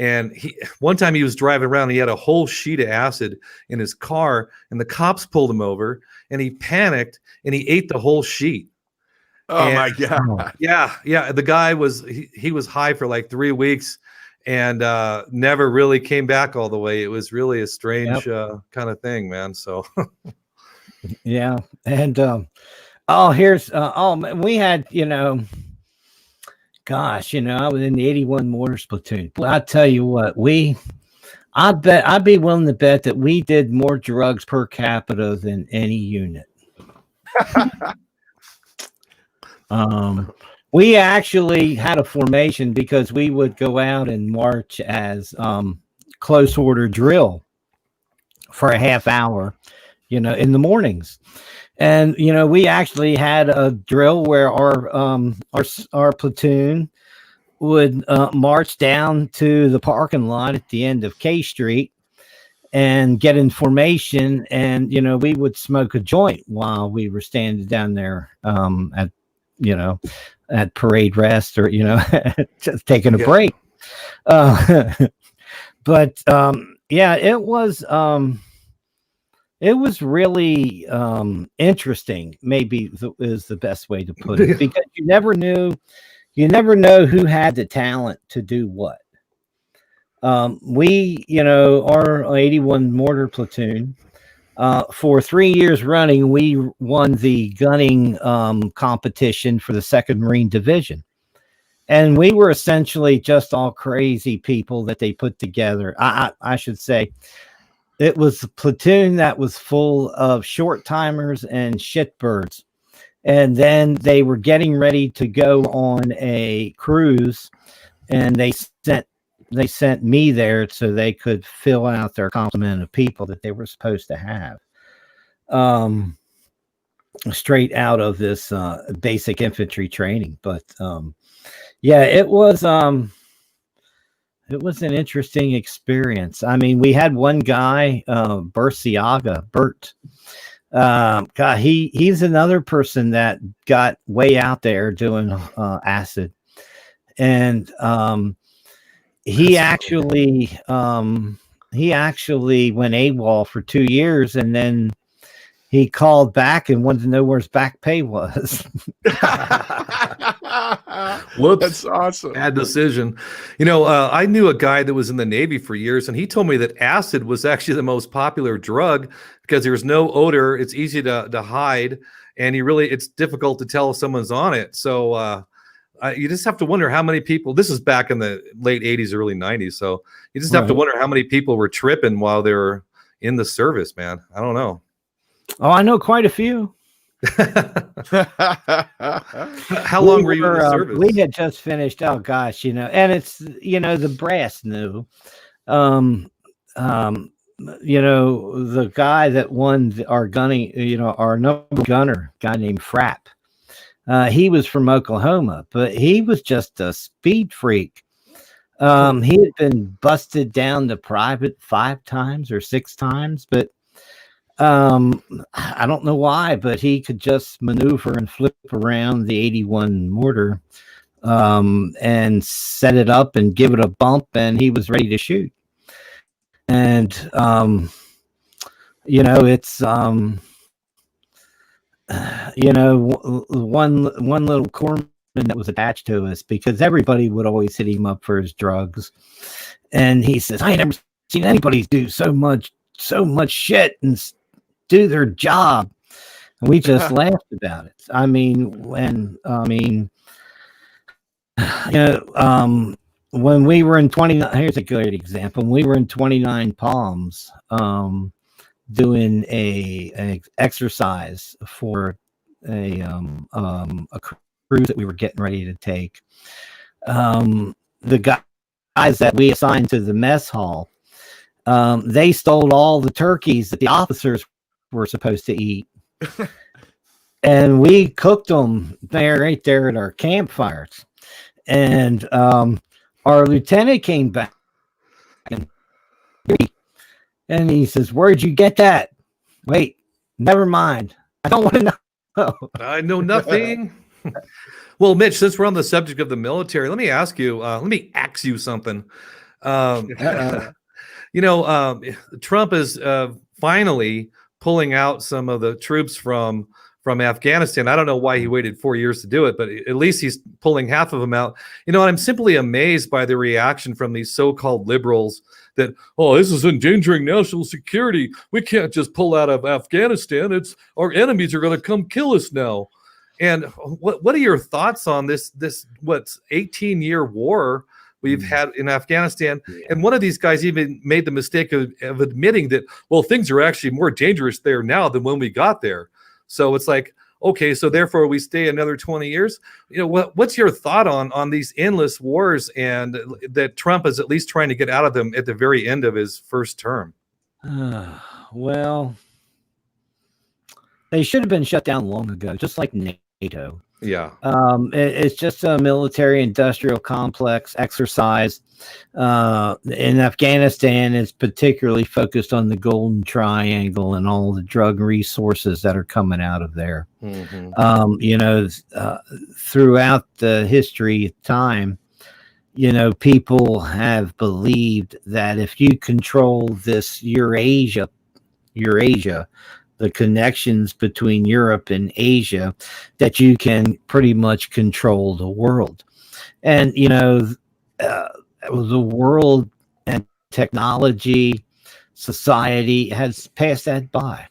And one time he was driving around, and he had a whole sheet of acid in his car, and the cops pulled him over, and he panicked and he ate the whole sheet.
Oh my God.
Yeah. The guy was high for like 3 weeks and never really came back all the way. It was really a strange kind of thing, man. So
yeah. And we had, gosh, I was in the 81 Mortars platoon. Well, I tell you what, I'd be willing to bet that we did more drugs per capita than any unit. We actually had a formation because we would go out and march as close order drill for a half hour, in the mornings. And we actually had a drill where our platoon would march down to the parking lot at the end of K Street and get in formation, and we would smoke a joint while we were standing down there at parade rest, or just taking a break. But it was really interesting, maybe is the best way to put it, because you never know who had the talent to do what. We, our 81 mortar platoon, for 3 years running, we won the gunning competition for the 2nd Marine Division. And we were essentially just all crazy people that they put together. I should say, it was a platoon that was full of short timers and shitbirds. And then they were getting ready to go on a cruise, and they sent me there so they could fill out their complement of people that they were supposed to have. Straight out of this basic infantry training. But it was an interesting experience. I mean, we had one guy, Bert. God, he's another person that got way out there doing acid, and he actually went AWOL for 2 years, and then he called back and wanted to know where his back pay was.
Whoops.
That's awesome.
Bad decision. I knew a guy that was in the Navy for years, and he told me that acid was actually the most popular drug because there's no odor. It's easy to hide, and it's difficult to tell if someone's on it. So you just have to wonder how many people, this is back in the late 80s, early 90s. So you just have to wonder how many people were tripping while they were in the service, man. I don't know.
Oh, I know quite a few.
How long were you in the service?
We had just finished. Oh gosh, and it's the brass knew. The guy that won our gunning, our number gunner, guy named Frapp. He was from Oklahoma, but he was just a speed freak. He had been busted down to private 5 times or 6 times, but I don't know why, but he could just maneuver and flip around the 81 mortar and set it up and give it a bump, and he was ready to shoot. and you know, it's you know, one little corpsman that was attached to us, because everybody would always hit him up for his drugs, and he says, I ain't never seen anybody do so much shit and do their job. And we just laughed about it. I mean, you know, when we were in 29, here's a good example. When we were in 29 Palms, doing a exercise for a cruise that we were getting ready to take, the guys that we assigned to the mess hall, they stole all the turkeys that the officers were supposed to eat. And we cooked them right there at our campfires. And our lieutenant came back and he says, where'd you get that? Wait, never mind. I don't want to know.
I know nothing. Well, Mitch, since we're on the subject of the military, let me ask you, something. You know, Trump is finally pulling out some of the troops from Afghanistan. I don't know why he waited 4 years to do it, but at least he's pulling half of them out. You know, I'm simply amazed by the reaction from these so-called liberals that, oh, this is endangering national security. We can't just pull out of Afghanistan. It's our enemies are going to come kill us now. And what are your thoughts on this 18-year war we've had in Afghanistan? Yeah. And one of these guys even made the mistake of admitting that, well, things are actually more dangerous there now than when we got there. So it's like, okay, so therefore we stay another 20 years. You know, what's your thought on these endless wars, and that Trump is at least trying to get out of them at the very end of his first term?
Well, they should have been shut down long ago, just like NATO.
Yeah.
It's just a military industrial complex exercise. In Afghanistan, it's particularly focused on the Golden Triangle and all the drug resources that are coming out of there. Mm-hmm. You know, throughout the history of time, you know, people have believed that if you control this Eurasia, the connections between Europe and Asia, that you can pretty much control the world. And, you know, the world and technology, society has passed that by.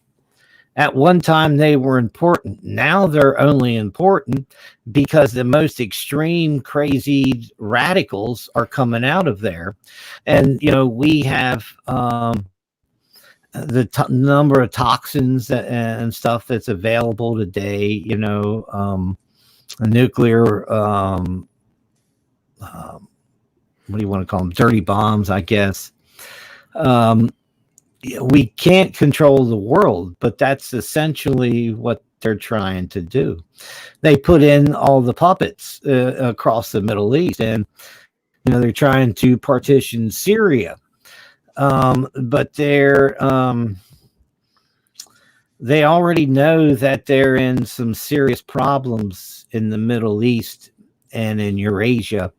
At one time, they were important. Now they're only important because the most extreme, crazy radicals are coming out of there. And, you know, we have the number of toxins and stuff that's available today, you know, nuclear, what do you want to call them? Dirty bombs, I guess. We can't control the world, but that's essentially what they're trying to do. They put in all the puppets across the Middle East, and, you know, they're trying to partition Syria. But they already know that they're in some serious problems in the Middle East and in Eurasia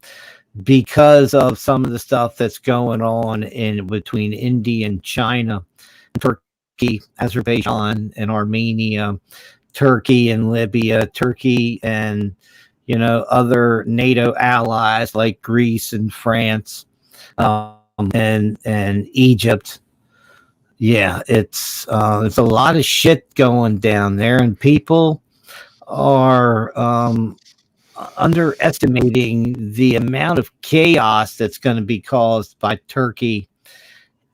because of some of the stuff that's going on in between India and China, Turkey, Azerbaijan and Armenia, Turkey and Libya, Turkey and, you know, other NATO allies like Greece and France. And Egypt. Yeah, it's there's a lot of shit going down there, and people are underestimating the amount of chaos that's going to be caused by Turkey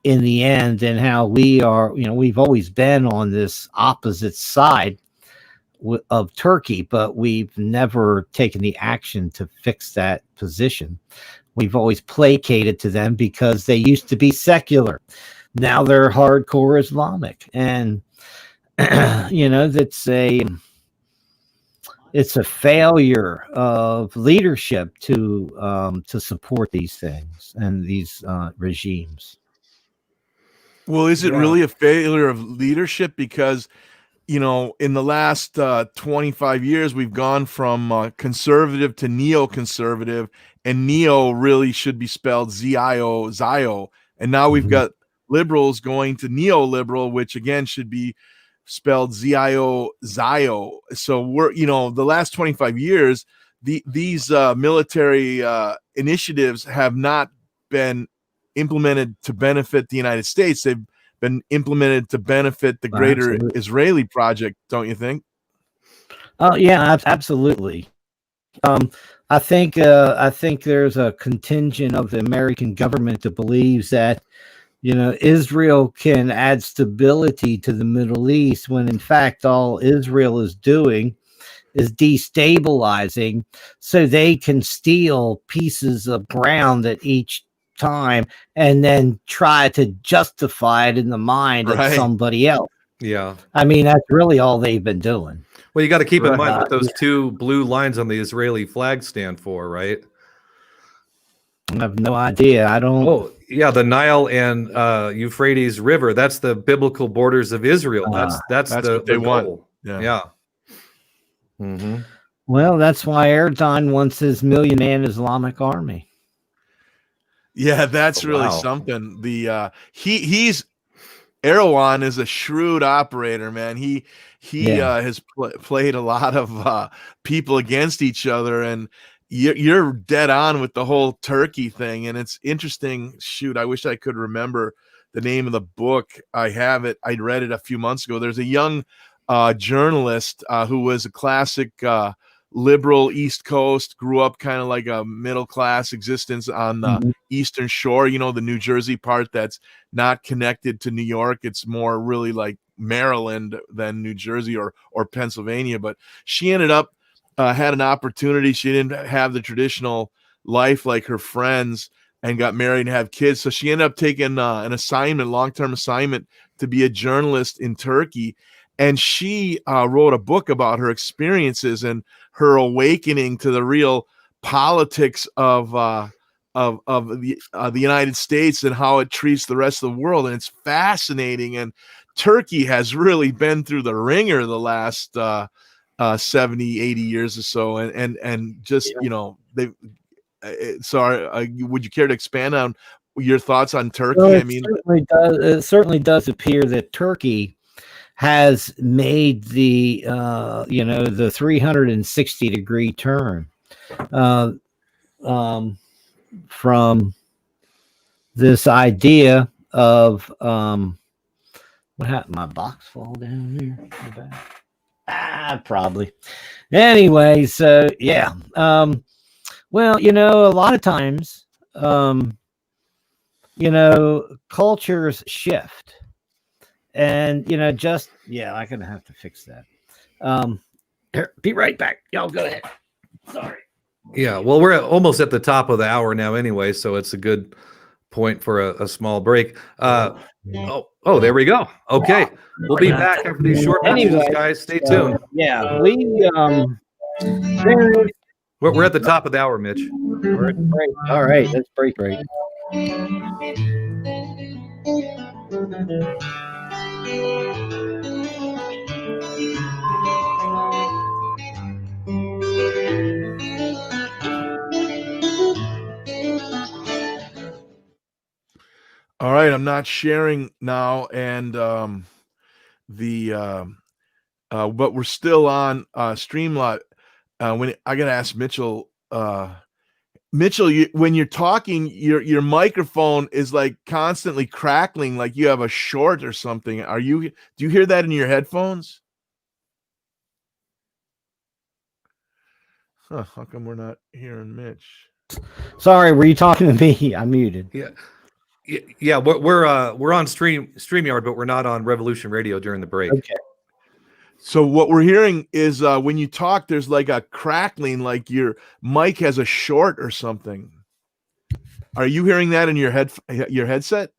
in the end, and how we are, you know, we've always been on this opposite side of Turkey, but we've never taken the action to fix that position. We've always placated to them because they used to be secular. Now they're hardcore Islamic. And, you know, it's a failure of leadership to support these things and these regimes.
Well, is it really a failure of leadership? Because, you know, in the last 25 years, we've gone from conservative to neoconservative, and neo really should be spelled Zio. And now we've got liberals going to neoliberal, which again should be spelled ZIO. So we're, the last 25 years, these military initiatives have not been implemented to benefit the United States. They've been implemented to benefit the greater
Absolutely.
Israeli project, don't you think?
Oh yeah, absolutely. I think there's a contingent of the American government that believes that Israel can add stability to the Middle East, when in fact all Israel is doing is destabilizing, so they can steal pieces of ground at each time and then try to justify it in the mind of somebody else.
Yeah.
I mean, that's really all they've been doing.
Well, you got to keep in mind what those two blue lines on the Israeli flag stand for, right?
I have no idea. I don't.
Oh, yeah, the Nile and Euphrates River. That's the biblical borders of Israel. That's
what they want.
goal.
Yeah.
Mm-hmm.
Well, that's why Erdogan wants his million-man Islamic army.
Yeah, that's really something. The he's Erdogan is a shrewd operator, man. He has played a lot of people against each other, and you're dead on with the whole Turkey thing. And it's interesting. Shoot, I wish I could remember the name of the book. I have it. I read it a few months ago. There's a young journalist who was a classic liberal East Coast, grew up kind of like a middle class existence on the Eastern Shore, the New Jersey part that's not connected to New York. It's more really like Maryland than New Jersey or Pennsylvania. But she ended up had an opportunity. She didn't have the traditional life like her friends, and got married and have kids. So she ended up taking an assignment, long-term assignment, to be a journalist in Turkey. And she wrote a book about her experiences and her awakening to the real politics of the United States and how it treats the rest of the world. And it's fascinating. And Turkey has really been through the ringer the last 70, 80 years or so. And just, they've. Would you care to expand on your thoughts on Turkey?
Well, it certainly does appear that Turkey has made the 360-degree turn from this idea of what happened? My box fall down there. Probably. Anyway, so yeah. Well, a lot of times, cultures shift, and I'm gonna have to fix that. Be right back. Y'all go ahead. Sorry.
Yeah, well, we're almost at the top of the hour now anyway, so it's a good point for a small break. There we go. Okay, we'll be back after these short messages, guys. Stay tuned. We're at the top of the hour, Mitch.
We're at the break. All right, let's break.
All right, I'm not sharing now, and but we're still on Streamlot. When I gotta ask Mitchell, when you're talking, your microphone is like constantly crackling, like you have a short or something. Do you hear that in your headphones? How come we're not hearing Mitch?
Sorry, were you talking to me? I'm muted.
Yeah. We're on StreamYard, but we're not on Revolution Radio during the break.
Okay.
So what we're hearing is when you talk, there's like a crackling, like your mic has a short or something. Are you hearing that in your headset?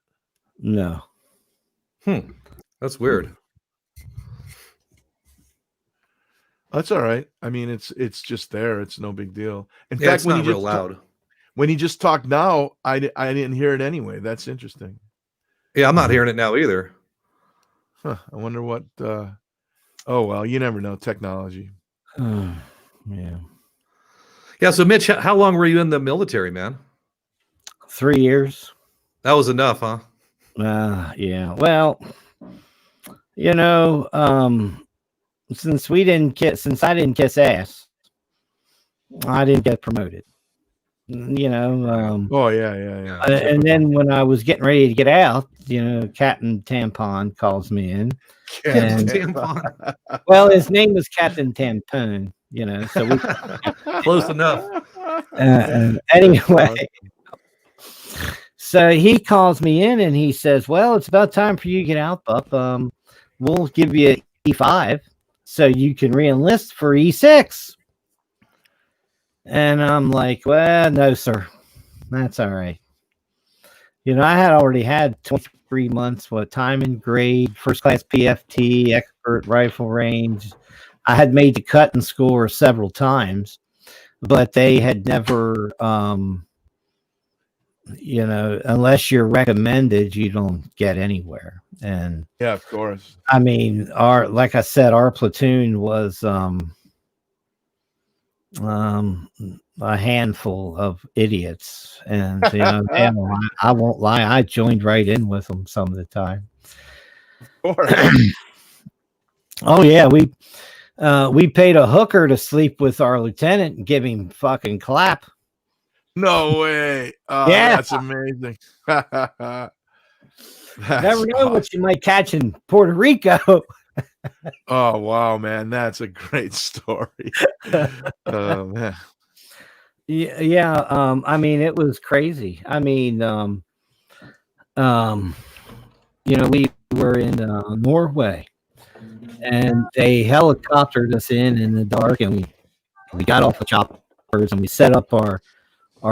No.
That's weird.
That's all right. I mean, it's just there. It's no big deal. In
fact, it's not real loud.
When he just talked now, I didn't hear it anyway. That's interesting.
Yeah, I'm not hearing it now either.
I wonder what. Oh well, you never know. Technology.
Yeah.
So Mitch, how long were you in the military, man?
3 years.
That was enough, huh?
Yeah. Well, since I didn't kiss ass, I didn't get promoted.
Oh yeah.
And then when I was getting ready to get out, Captain Tampon calls me in.
Captain
Tampon.
Well, his name was Captain Tampon, so we
Close enough.
anyway. So he calls me in and he says, "Well, it's about time for you to get out, Bup. We'll give you E5 so you can re-enlist for E6." And I'm like, "Well, no, sir. That's all right." I had already had 23 months, time and grade, first class PFT, expert rifle range. I had made the cut and score several times, but they had never, unless you're recommended, you don't get anywhere. And
yeah, of course.
I mean, like I said, our platoon was a handful of idiots, and I won't lie, I joined right in with them some of the time.
Of course.
Oh yeah, we paid a hooker to sleep with our lieutenant and give him fucking clap.
No way. Oh,
Yeah.
That's amazing.
Never know what you might catch in Puerto Rico.
Oh wow, man, that's a great story. Oh man.
Yeah. I mean, it was crazy. I mean, we were in Norway, and they helicoptered us in the dark, and we got off the choppers and we set up our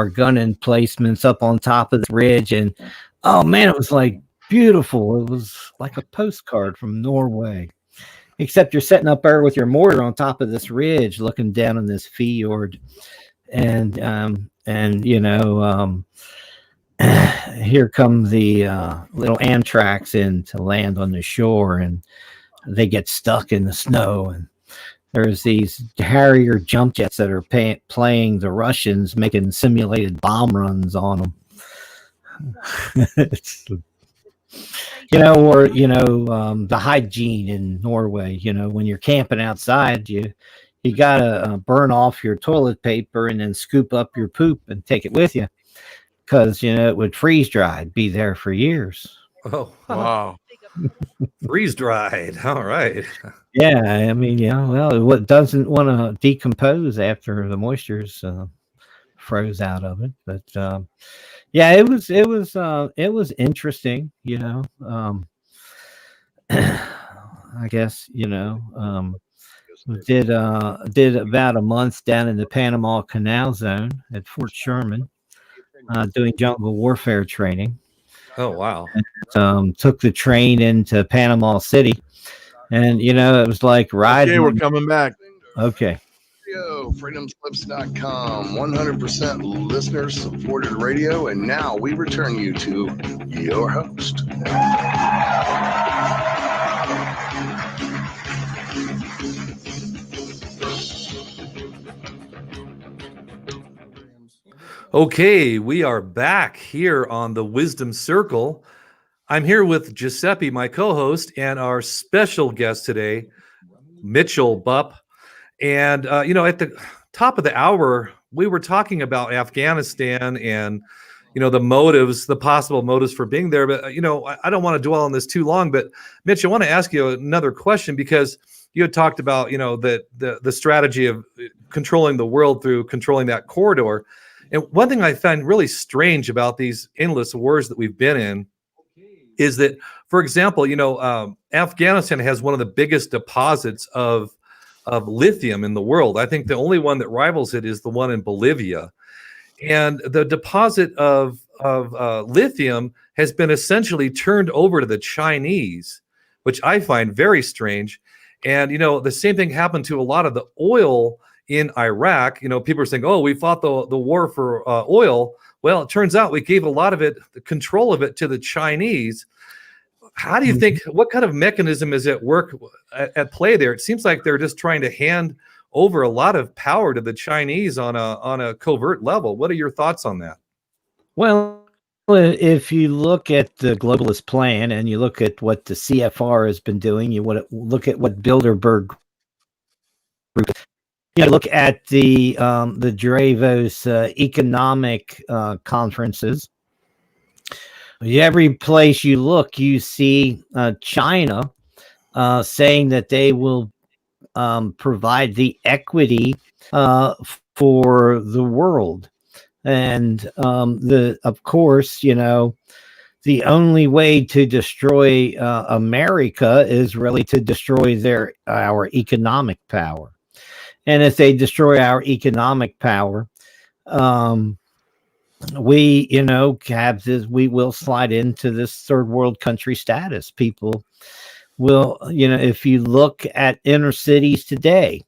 gun emplacements up on top of the ridge, and oh man, it was like beautiful. It was like a postcard from Norway, except you're setting up there with your mortar on top of this ridge looking down on this fjord, and here come the little Amtraks in to land on the shore, and they get stuck in the snow, and there's these Harrier jump jets that are playing the Russians, making simulated bomb runs on them. The hygiene in Norway, when you're camping outside, you gotta burn off your toilet paper and then scoop up your poop and take it with you, because it would freeze dry. It'd be there for years.
Oh
wow.
Freeze dried. All right.
Yeah, I mean, what doesn't want to decompose after the moisture's froze out of it. But yeah, it was interesting, I guess, did about a month down in the Panama Canal Zone at Fort Sherman, doing jungle warfare training.
Oh wow.
And, took the train into Panama City, and it was like riding.
Okay, we're coming back.
Okay.
freedomslips.com, 100% listener supported radio, and now we return you to your host.
Okay, we are back here on the Wisdom Circle. I'm here with Giuseppe, my co-host, and our special guest today, Mitchell Bupp. And, at the top of the hour, we were talking about Afghanistan and, the motives, the possible motives for being there. But, I don't want to dwell on this too long. But, Mitch, I want to ask you another question, because you had talked about, the strategy of controlling the world through controlling that corridor. And one thing I find really strange about these endless wars that we've been in is that, for example, Afghanistan has one of the biggest deposits of lithium in the world. I think the only one that rivals it is the one in Bolivia. And the deposit of lithium has been essentially turned over to the Chinese, which I find very strange. And, the same thing happened to a lot of the oil in Iraq. People are saying, oh, we fought the war for oil. Well, it turns out we gave a lot of it, the control of it, to the Chinese. How do you think, what kind of mechanism is at work at play there? It seems like they're just trying to hand over a lot of power to the Chinese on a covert level. What are your thoughts on that?
Well, Well, if you look at the globalist plan and you look at what the CFR has been doing, you want to look at what Bilderberg Group, look at the Davos economic conferences. Every place you look, you see China saying that they will provide the equity for the world. And of course, the only way to destroy America is really to destroy our economic power. And if they destroy our economic power, we will slide into this third world country status. People will, if you look at inner cities today,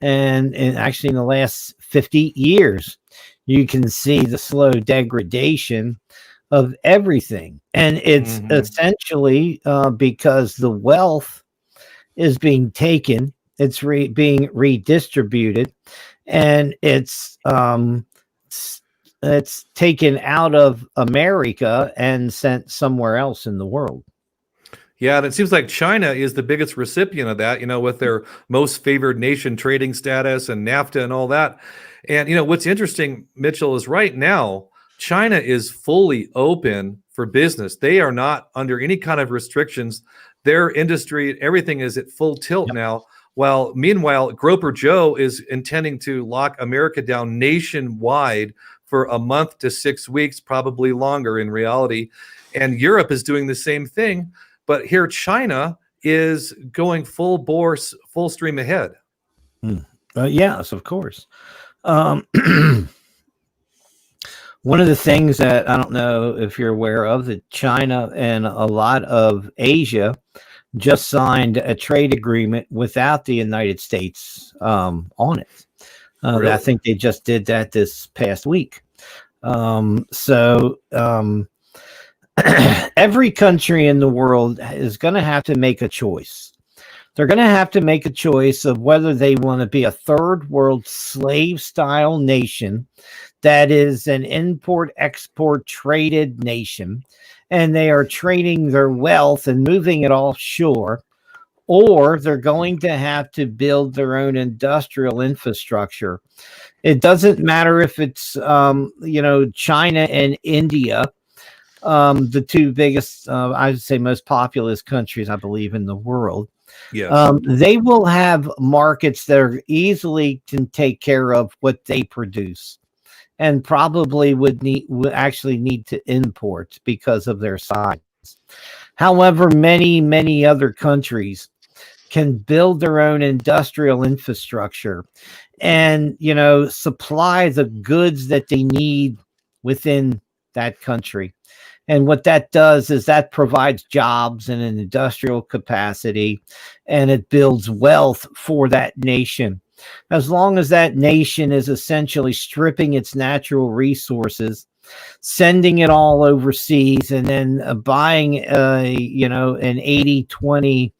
and actually in the last 50 years, you can see the slow degradation of everything. And it's essentially because the wealth is being taken, it's being redistributed, and it's taken out of America and sent somewhere else in the world.
Yeah, and it seems like China is the biggest recipient of that, with their most favored nation trading status and NAFTA and all that. And, what's interesting, Mitchell, is right now, China is fully open for business. They are not under any kind of restrictions. Their industry, everything is at full tilt now. While meanwhile, Groper Joe is intending to lock America down nationwide for a month to 6 weeks, probably longer in reality. And Europe is doing the same thing. But here, China is going full bore, full stream ahead.
Yes, of course. One of the things that I don't know if you're aware of, that China and a lot of Asia just signed a trade agreement without the United States on it.
Really?
I think they just did that this past week. Every country in the world is going to have to make a choice. They're going to have to make a choice of whether they want to be a third world slave style nation that is an import-export traded nation, and they are trading their wealth and moving it offshore, or they're going to have to build their own industrial infrastructure. It doesn't matter if it's China and India, the two biggest, I would say, most populous countries, I believe, in the world.
Yes.
They will have markets that are easily can take care of what they produce, and probably would actually need to import because of their size. However, many other countries can build their own industrial infrastructure and supply the goods that they need within that country. And what that does is that provides jobs in an industrial capacity, and it builds wealth for that nation. As long as that nation is essentially stripping its natural resources, sending it all overseas, and then buying an 80-20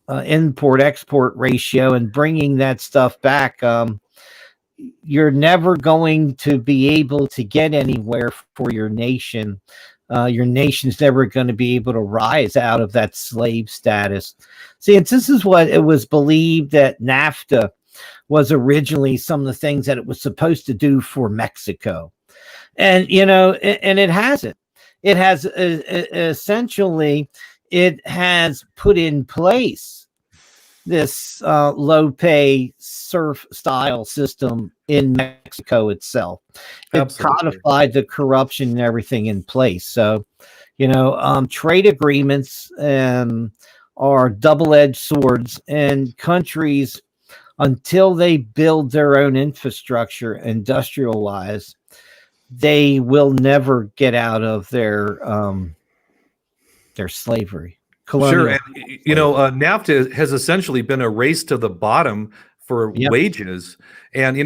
import-export ratio and bringing that stuff back, you're never going to be able to get anywhere for your nation. Your nation's never going to be able to rise out of that slave status. See, this is what it was believed that NAFTA was originally, some of the things that it was supposed to do for Mexico. And, and it hasn't. It has essentially, it has put in place this low pay serf style system in Mexico itself. It
Absolutely.
codified the corruption and everything in place. So, trade agreements are double-edged swords, and countries, until they build their own infrastructure industrial wise, they will never get out of their slavery.
Sure. And, NAFTA has essentially been a race to the bottom for wages. And,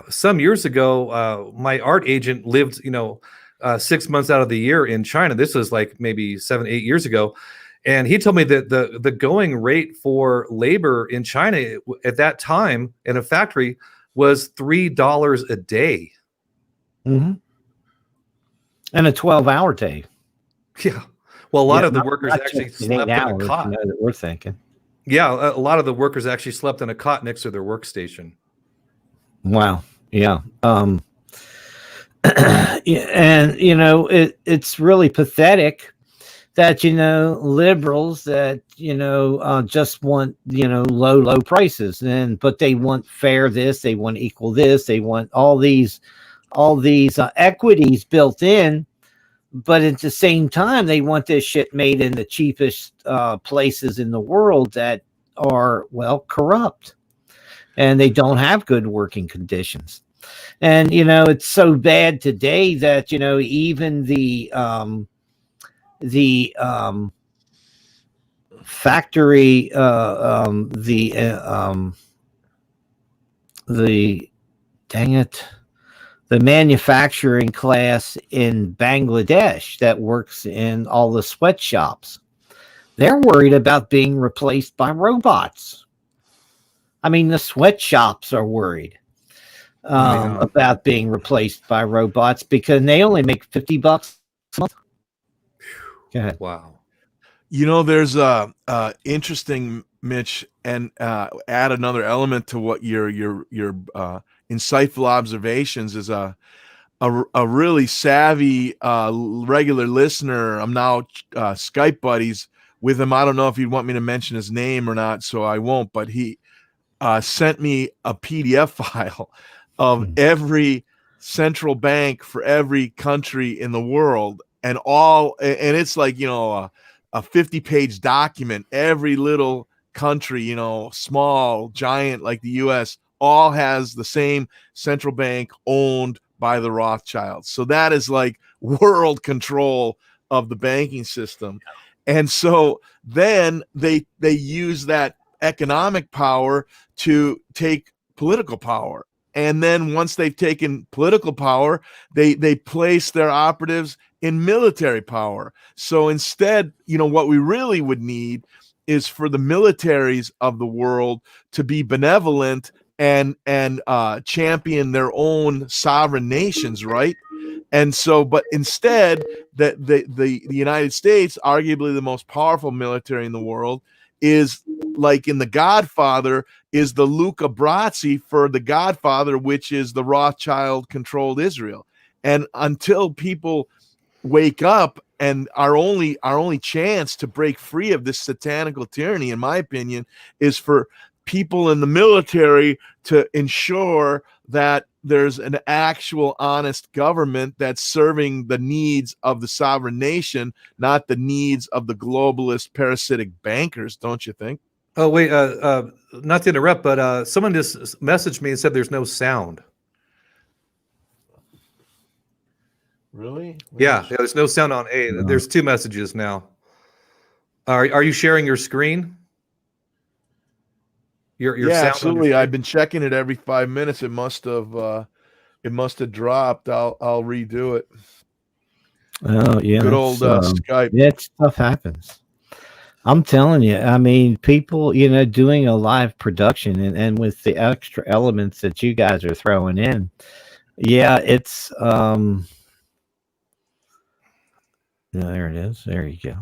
some years ago, my art agent lived, 6 months out of the year in China. This was like maybe 7-8 years ago. And he told me that the going rate for labor in China at that time in a factory was $3 a day.
Mm-hmm. And a 12-hour day.
Yeah. Well, a lot
Yeah,
of the
not-
workers
not
actually
just in
slept
8
in a
hours,
cot.
that we're thinking.
Yeah, a lot of the workers actually slept in a cot next to their workstation.
Wow. Yeah. Yeah, and it's really pathetic that liberals that just want low prices, but they want fair this, they want equal this, they want all these equities built in, but at the same time they want this shit made in the cheapest places in the world that are corrupt, and they don't have good working conditions. And it's so bad today that even the factory the manufacturing class in Bangladesh that works in all the sweatshops, they're worried about being replaced by robots. I mean, the sweatshops are worried about being replaced by robots because they only make $50 a month. Go ahead.
Wow.
There's interesting, Mitch, and add another element to what your insightful observations is a really savvy regular listener. I'm now Skype buddies with him. I don't know if you'd want me to mention his name or not, so I won't. But he sent me a PDF file of every central bank for every country in the world, and it's like a 50-page document. Every little country, small, giant, like the U.S., all has the same central bank owned by the Rothschilds. So that is like world control of the banking system. And so then they use that economic power to take political power. And then once they've taken political power, they place their operatives in military power. So instead, what we really would need is for the militaries of the world to be benevolent and champion their own sovereign nations, right? And so, but instead, the United States, arguably the most powerful military in the world, is like in The Godfather, is the Luca Brasi for The Godfather, which is the Rothschild-controlled Israel. And until people wake up, and our only chance to break free of this satanical tyranny, in my opinion, is for people in the military to ensure that there's an actual honest government that's serving the needs of the sovereign nation, not the needs of the globalist parasitic bankers, don't you think?
Oh, wait, not to interrupt, but someone just messaged me and said there's no sound.
Really?
Yeah, there's no sound on A.
No.
There's 2 messages now. Are you sharing your screen? Your
Yeah,
sound
absolutely. I've been checking it every 5 minutes. It must have dropped. I'll redo it.
Oh yeah,
Good old Skype.
Yeah, stuff happens. I'm telling you. I mean, people, doing a live production and with the extra elements that you guys are throwing in. Yeah, it's there it is. There you go.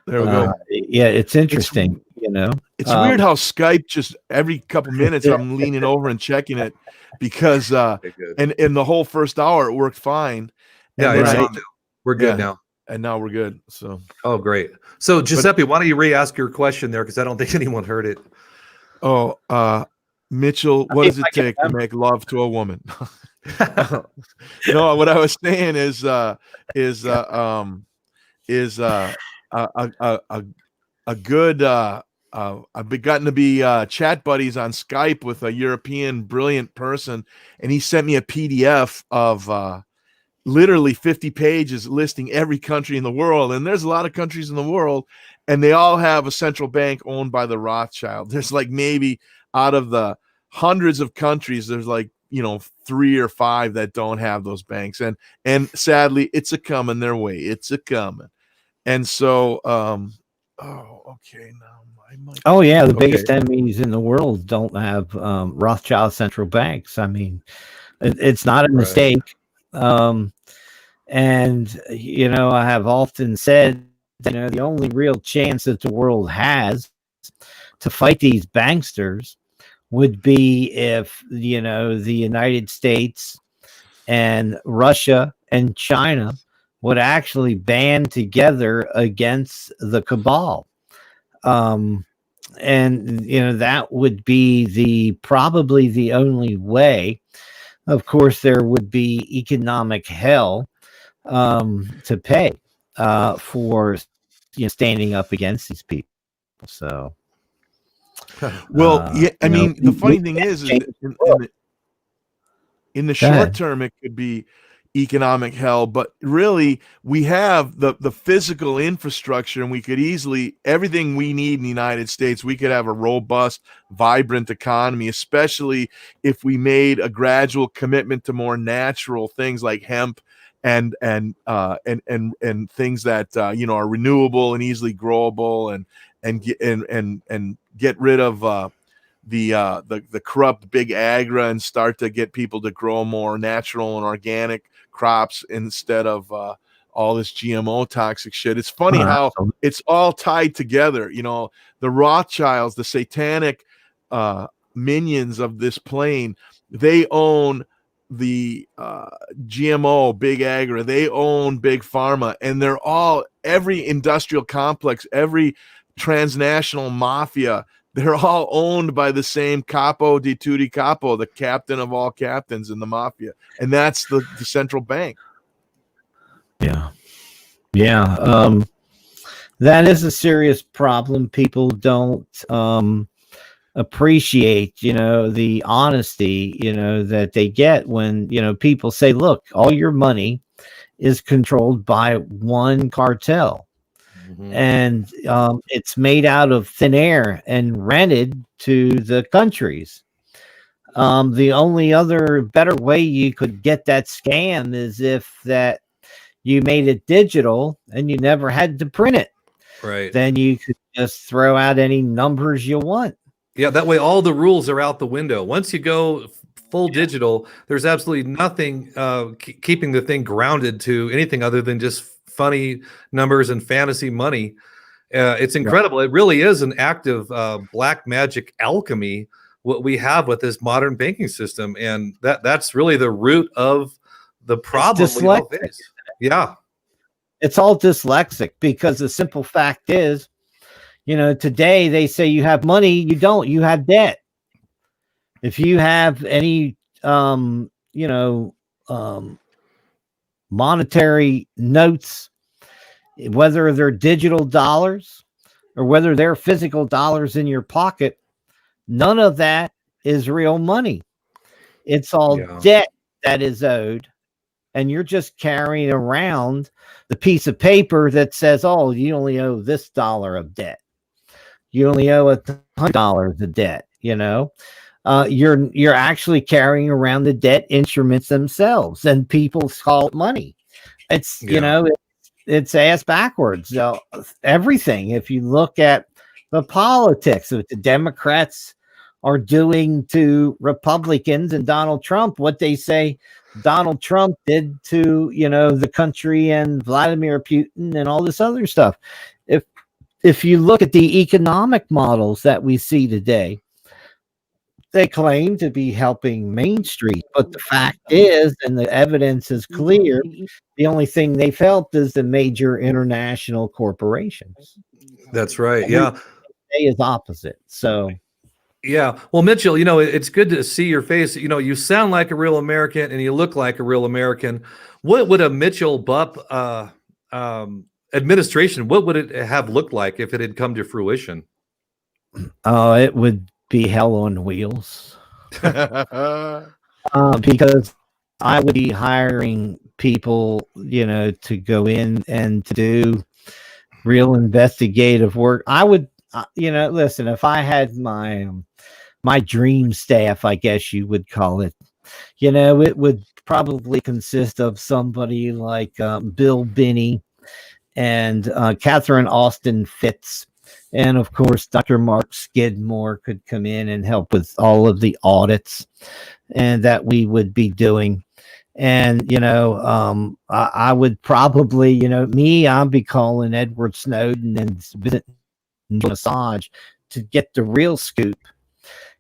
There we go.
Yeah, it's interesting.
It's weird how Skype just every couple minutes I'm leaning over and checking it because and in the whole first hour it worked fine.
Yeah,
And
it's
then
on now. We're good now.
And now we're good. So
great. So Giuseppe, why don't you re-ask your question there, because I don't think anyone heard it.
Mitchell, what does it take to make love to a woman? No, what I was saying is a good I've gotten to be chat buddies on Skype with a European brilliant person, and he sent me a PDF of literally 50 pages listing every country in the world. And there's a lot of countries in the world, and they all have a central bank owned by the Rothschild. There's like maybe out of the hundreds of countries, there's like 3 or 5 that don't have those banks, and sadly it's a coming their way. It's a coming. And so okay, now I might.
Oh yeah, the biggest enemies in the world don't have Rothschild central banks. I mean, it's not a mistake. And And, I have often said, the only real chance that the world has to fight these banksters would be if, the United States and Russia and China would actually band together against the cabal. And, that would be probably the only way. Of course, there would be economic hell to pay for standing up against these people. So,
well, I mean, the funny thing is in the short term, it could be economic hell, but really we have the physical infrastructure, and we could easily, everything we need in the United States, we could have a robust, vibrant economy, especially if we made a gradual commitment to more natural things like hemp and things that are renewable and easily growable, and get rid of the corrupt big agri and start to get people to grow more natural and organic crops instead of all this GMO toxic shit. It's funny how it's all tied together. The Rothschilds, the satanic minions of this plane, they own the GMO, big agri, they own big pharma, and they're all, every industrial complex, every transnational mafia, they're all owned by the same capo di tutti capo, the captain of all captains in the mafia, and that's the central bank.
Yeah. That is a serious problem. People don't appreciate, the honesty, that they get when, people say, look, all your money is controlled by one cartel. And it's made out of thin air and rented to the countries. The only other better way you could get that scam is if that you made it digital and you never had to print it.
Right.
Then you could just throw out any numbers you want.
Yeah, that way all the rules are out the window. Once you go full digital, there's absolutely nothing keeping the thing grounded to anything other than just funny numbers and fantasy money. It's incredible. It really is an act of black magic alchemy, what we have with this modern banking system. And that's really the root of the problem we all face. Yeah.
It's all dyslexic, because the simple fact is, today they say you have money, you don't, you have debt. If you have any, monetary notes, whether they're digital dollars or whether they're physical dollars in your pocket, none of that is real money. It's all debt that is owed. And you're just carrying around the piece of paper that says, oh, you only owe this dollar of debt. You only owe $100 of debt, You're actually carrying around the debt instruments themselves, and people call it money. It's, it's ass backwards. Everything. If you look at the politics that the Democrats are doing to Republicans and Donald Trump, what they say Donald Trump did to, the country and Vladimir Putin and all this other stuff. If you look at the economic models that we see today, they claim to be helping Main Street, but the fact is, and the evidence is clear, the only thing they've helped is the major international corporations.
That's right. Yeah.
They is opposite. So
yeah. Well, Mitchell, it's good to see your face. You sound like a real American and you look like a real American. What would a Mitchell Bupp administration, what would it have looked like if it had come to fruition?
It would be hell on wheels. Because I would be hiring people, to go in and to do real investigative work. I would, listen, if I had my dream staff, I guess you would call it, it would probably consist of somebody like Bill Binney and Catherine Austin Fitz. And of course, Dr. Mark Skidmore could come in and help with all of the audits and that we would be doing. And, I would probably, I'd be calling Edward Snowden and visiting Assange to get the real scoop.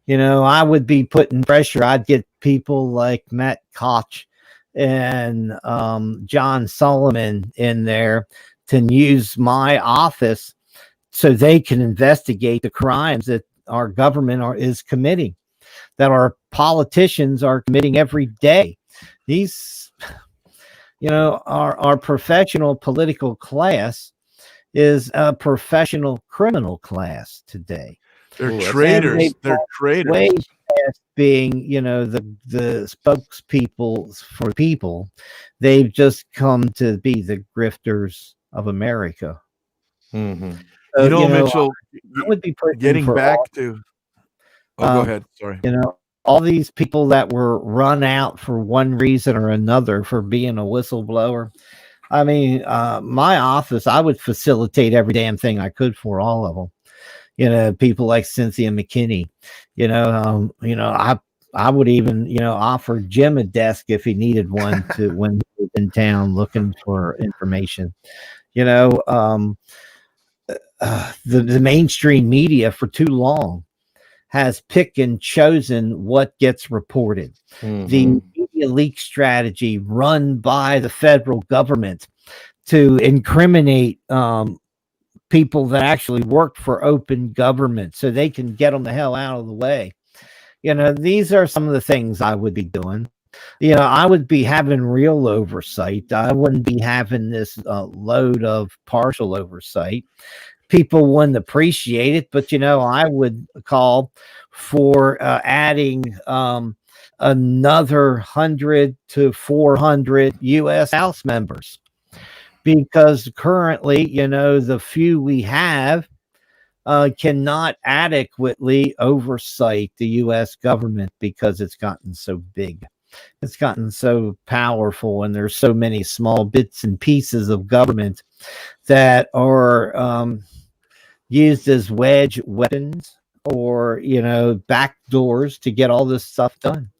I would be putting pressure. I'd get people like Matt Koch and John Solomon in there to use my office so they can investigate the crimes that our government is committing, that our politicians are committing every day. These, our professional political class is a professional criminal class today.
They're traitors. They're traitors.
Way past being, the spokespeople for people. They've just come to be the grifters of America.
Mm-hmm.
So,
Mitchell,
I would be
getting back to. Oh, go ahead. Sorry.
All these people that were run out for one reason or another for being a whistleblower. I mean, my office, I would facilitate every damn thing I could for all of them. People like Cynthia McKinney. I would even, offer Jim a desk if he needed one to when he was in town looking for information. The mainstream media for too long has picked and chosen what gets reported. Mm-hmm. The media leak strategy run by the federal government to incriminate people that actually work for open government so they can get them the hell out of the way. These are some of the things I would be doing. I would be having real oversight. I wouldn't be having this load of partial oversight. People wouldn't appreciate it, but I would call for adding another 100 to 400 U.S. House members, because currently, the few we have cannot adequately oversight the U.S. government because it's gotten so big. It's gotten so powerful, and there's so many small bits and pieces of government that are used as wedge weapons or, back doors to get all this stuff done.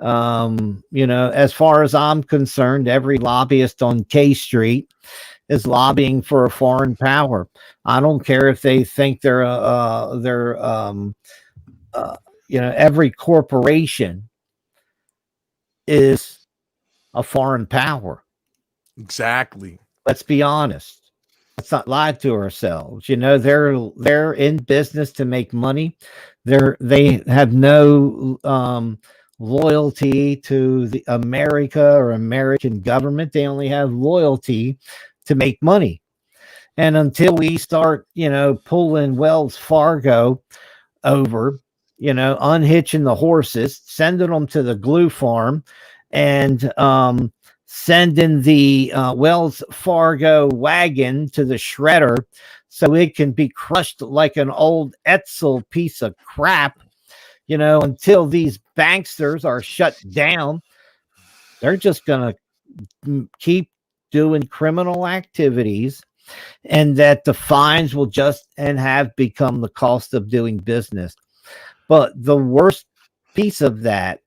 As far as I'm concerned, every lobbyist on K Street is lobbying for a foreign power. I don't care if they think every corporation is a foreign power.
Exactly.
Let's be honest. Let's not lie to ourselves. They're in business to make money. They have no loyalty to the America or American government. They only have loyalty to make money. And until we start, pulling Wells Fargo over, unhitching the horses, sending them to the glue farm, and sending the Wells Fargo wagon to the shredder so it can be crushed like an old Etzel piece of crap, until these banksters are shut down. They're just going to keep doing criminal activities, and that the fines will have become the cost of doing business. But the worst piece of that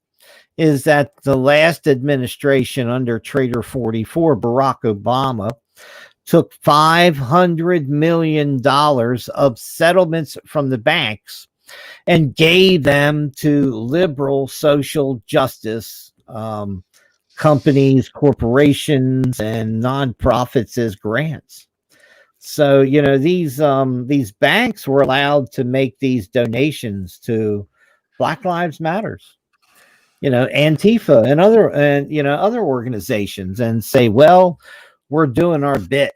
is that the last administration under Trader 44, Barack Obama, took $500 million of settlements from the banks and gave them to liberal social justice companies, corporations, and nonprofits as grants. So, these banks were allowed to make these donations to Black Lives Matters, Antifa and other organizations, and say, well, we're doing our bit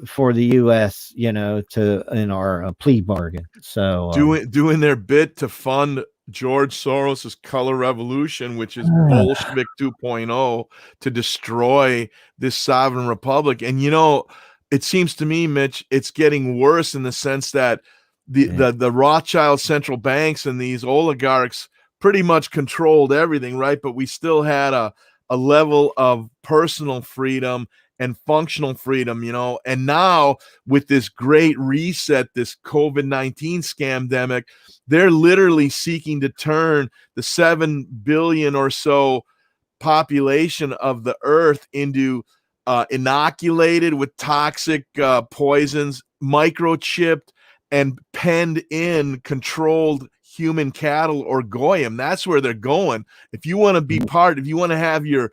for the U.S., in our plea bargain. So
doing their bit to fund George Soros's color revolution, which is Bolshevik 2.0, to destroy this sovereign republic. And it seems to me, Mitch, it's getting worse in the sense that the Rothschild central banks and these oligarchs pretty much controlled everything, right? But we still had a level of personal freedom and functional freedom, and now with this great reset, this COVID-19 scamdemic, they're literally seeking to turn the 7 billion or so population of the earth into inoculated with toxic poisons, microchipped, and penned in controlled human cattle or goyim. That's where they're going. If you want to be if you want to have your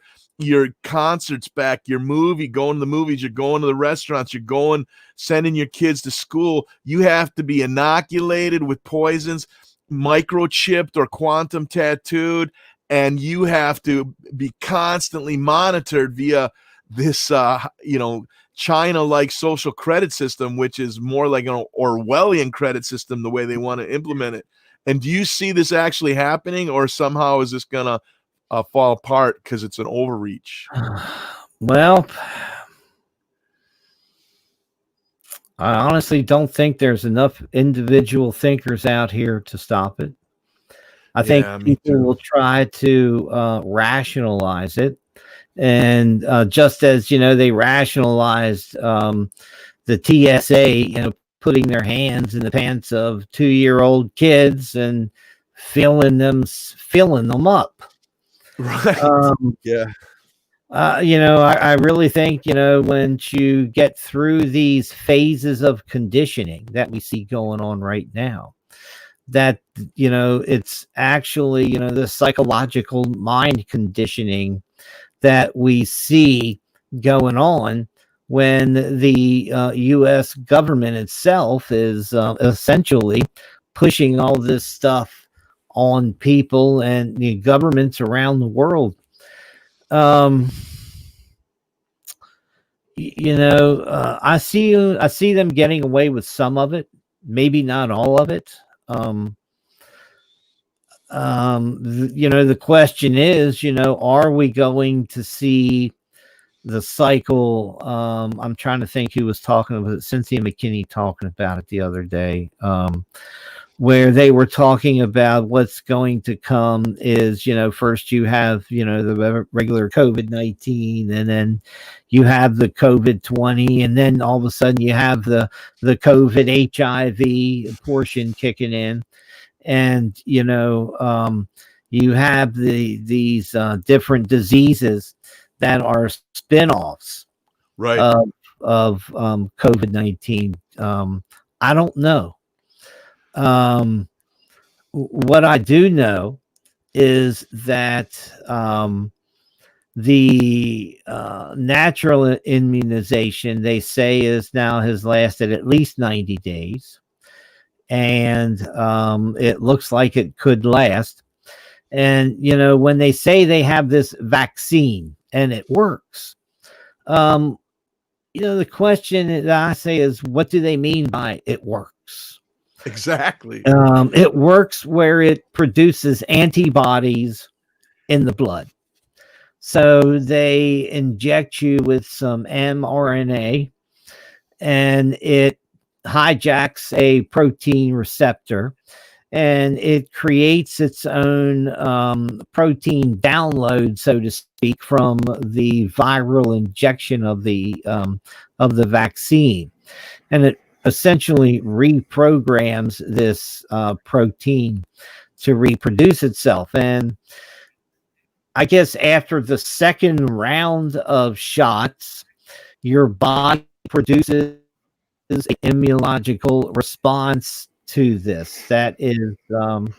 concerts back, your movie, going to the movies, you're going to the restaurants, you're going, sending your kids to school, you have to be inoculated with poisons, microchipped or quantum tattooed, and you have to be constantly monitored via this China-like social credit system, which is more like an Orwellian credit system, the way they want to implement it. And do you see this actually happening, or somehow is this gonna fall apart because it's an overreach?
Well, I honestly don't think there's enough individual thinkers out here to stop it. I think people will try to rationalize it. And just as, they rationalized the TSA, putting their hands in the pants of 2-year-old kids and filling them up.
Right.
I really think, once you get through these phases of conditioning that we see going on right now, that, it's actually, the psychological mind conditioning that we see going on when the U.S. government itself is essentially pushing all this stuff on people and the governments around the world. I see them getting away with some of it, maybe not all of it. The question is, are we going to see the cycle? I'm trying to think who was talking about it. Cynthia McKinney talking about it the other day, where they were talking about what's going to come is, first you have, the regular COVID-19, and then you have the COVID-20, and then all of a sudden you have the COVID HIV portion kicking in. And, you have these different diseases that are spin-offs
right.
of COVID-19. I don't know. What I do know is that the natural immunization, they say, has lasted at least 90 days. And it looks like it could last. And, when they say they have this vaccine and it works, the question that I say is, what do they mean by it works?
Exactly.
It works where it produces antibodies in the blood. So they inject you with some mRNA, and it hijacks a protein receptor, and it creates its own protein download, so to speak, from the viral injection of the vaccine, and it essentially reprograms this protein to reproduce itself. And I guess after the second round of shots, your body produces an immunological response to this. That is, from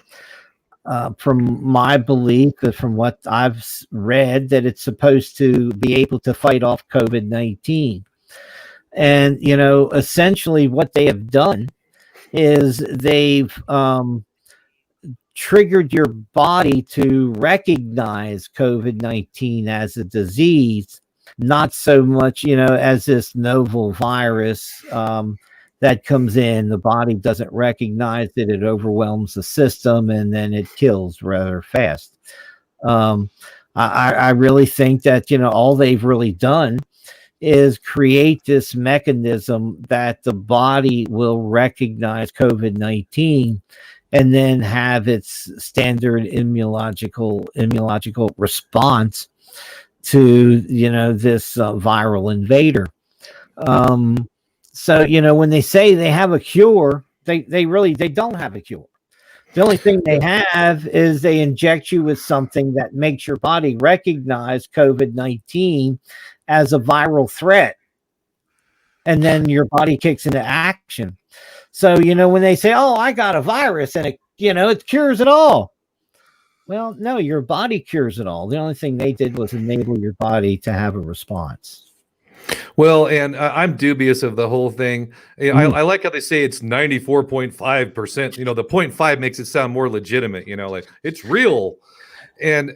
my belief, from what I've read, that it's supposed to be able to fight off COVID-19. And, essentially what they have done is they've triggered your body to recognize COVID-19 as a disease, not so much, as this novel virus that comes in. The body doesn't recognize it. It overwhelms the system, and then it kills rather fast. I really think that, all they've really done is create this mechanism that the body will recognize COVID-19 and then have its standard immunological response to, this viral invader. So, when they say they have a cure, they don't have a cure. The only thing they have is they inject you with something that makes your body recognize COVID-19 as a viral threat. And then your body kicks into action. So, when they say, oh, I got a virus and it cures it all. Well, no, your body cures it all. The only thing they did was enable your body to have a response.
Well, and I'm dubious of the whole thing. I like how they say it's 94.5%. The 0.5 makes it sound more legitimate, like it's real. And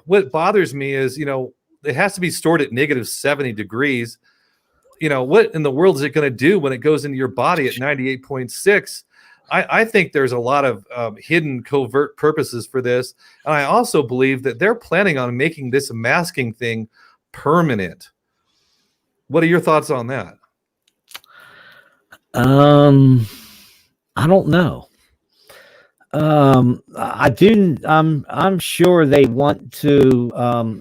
what bothers me is, it has to be stored at negative 70 degrees. What in the world is it going to do when it goes into your body at 98.6? I think there's a lot of hidden covert purposes for this. And I also believe that they're planning on making this masking thing permanent. What are your thoughts on that?
I don't know. I'm sure they want to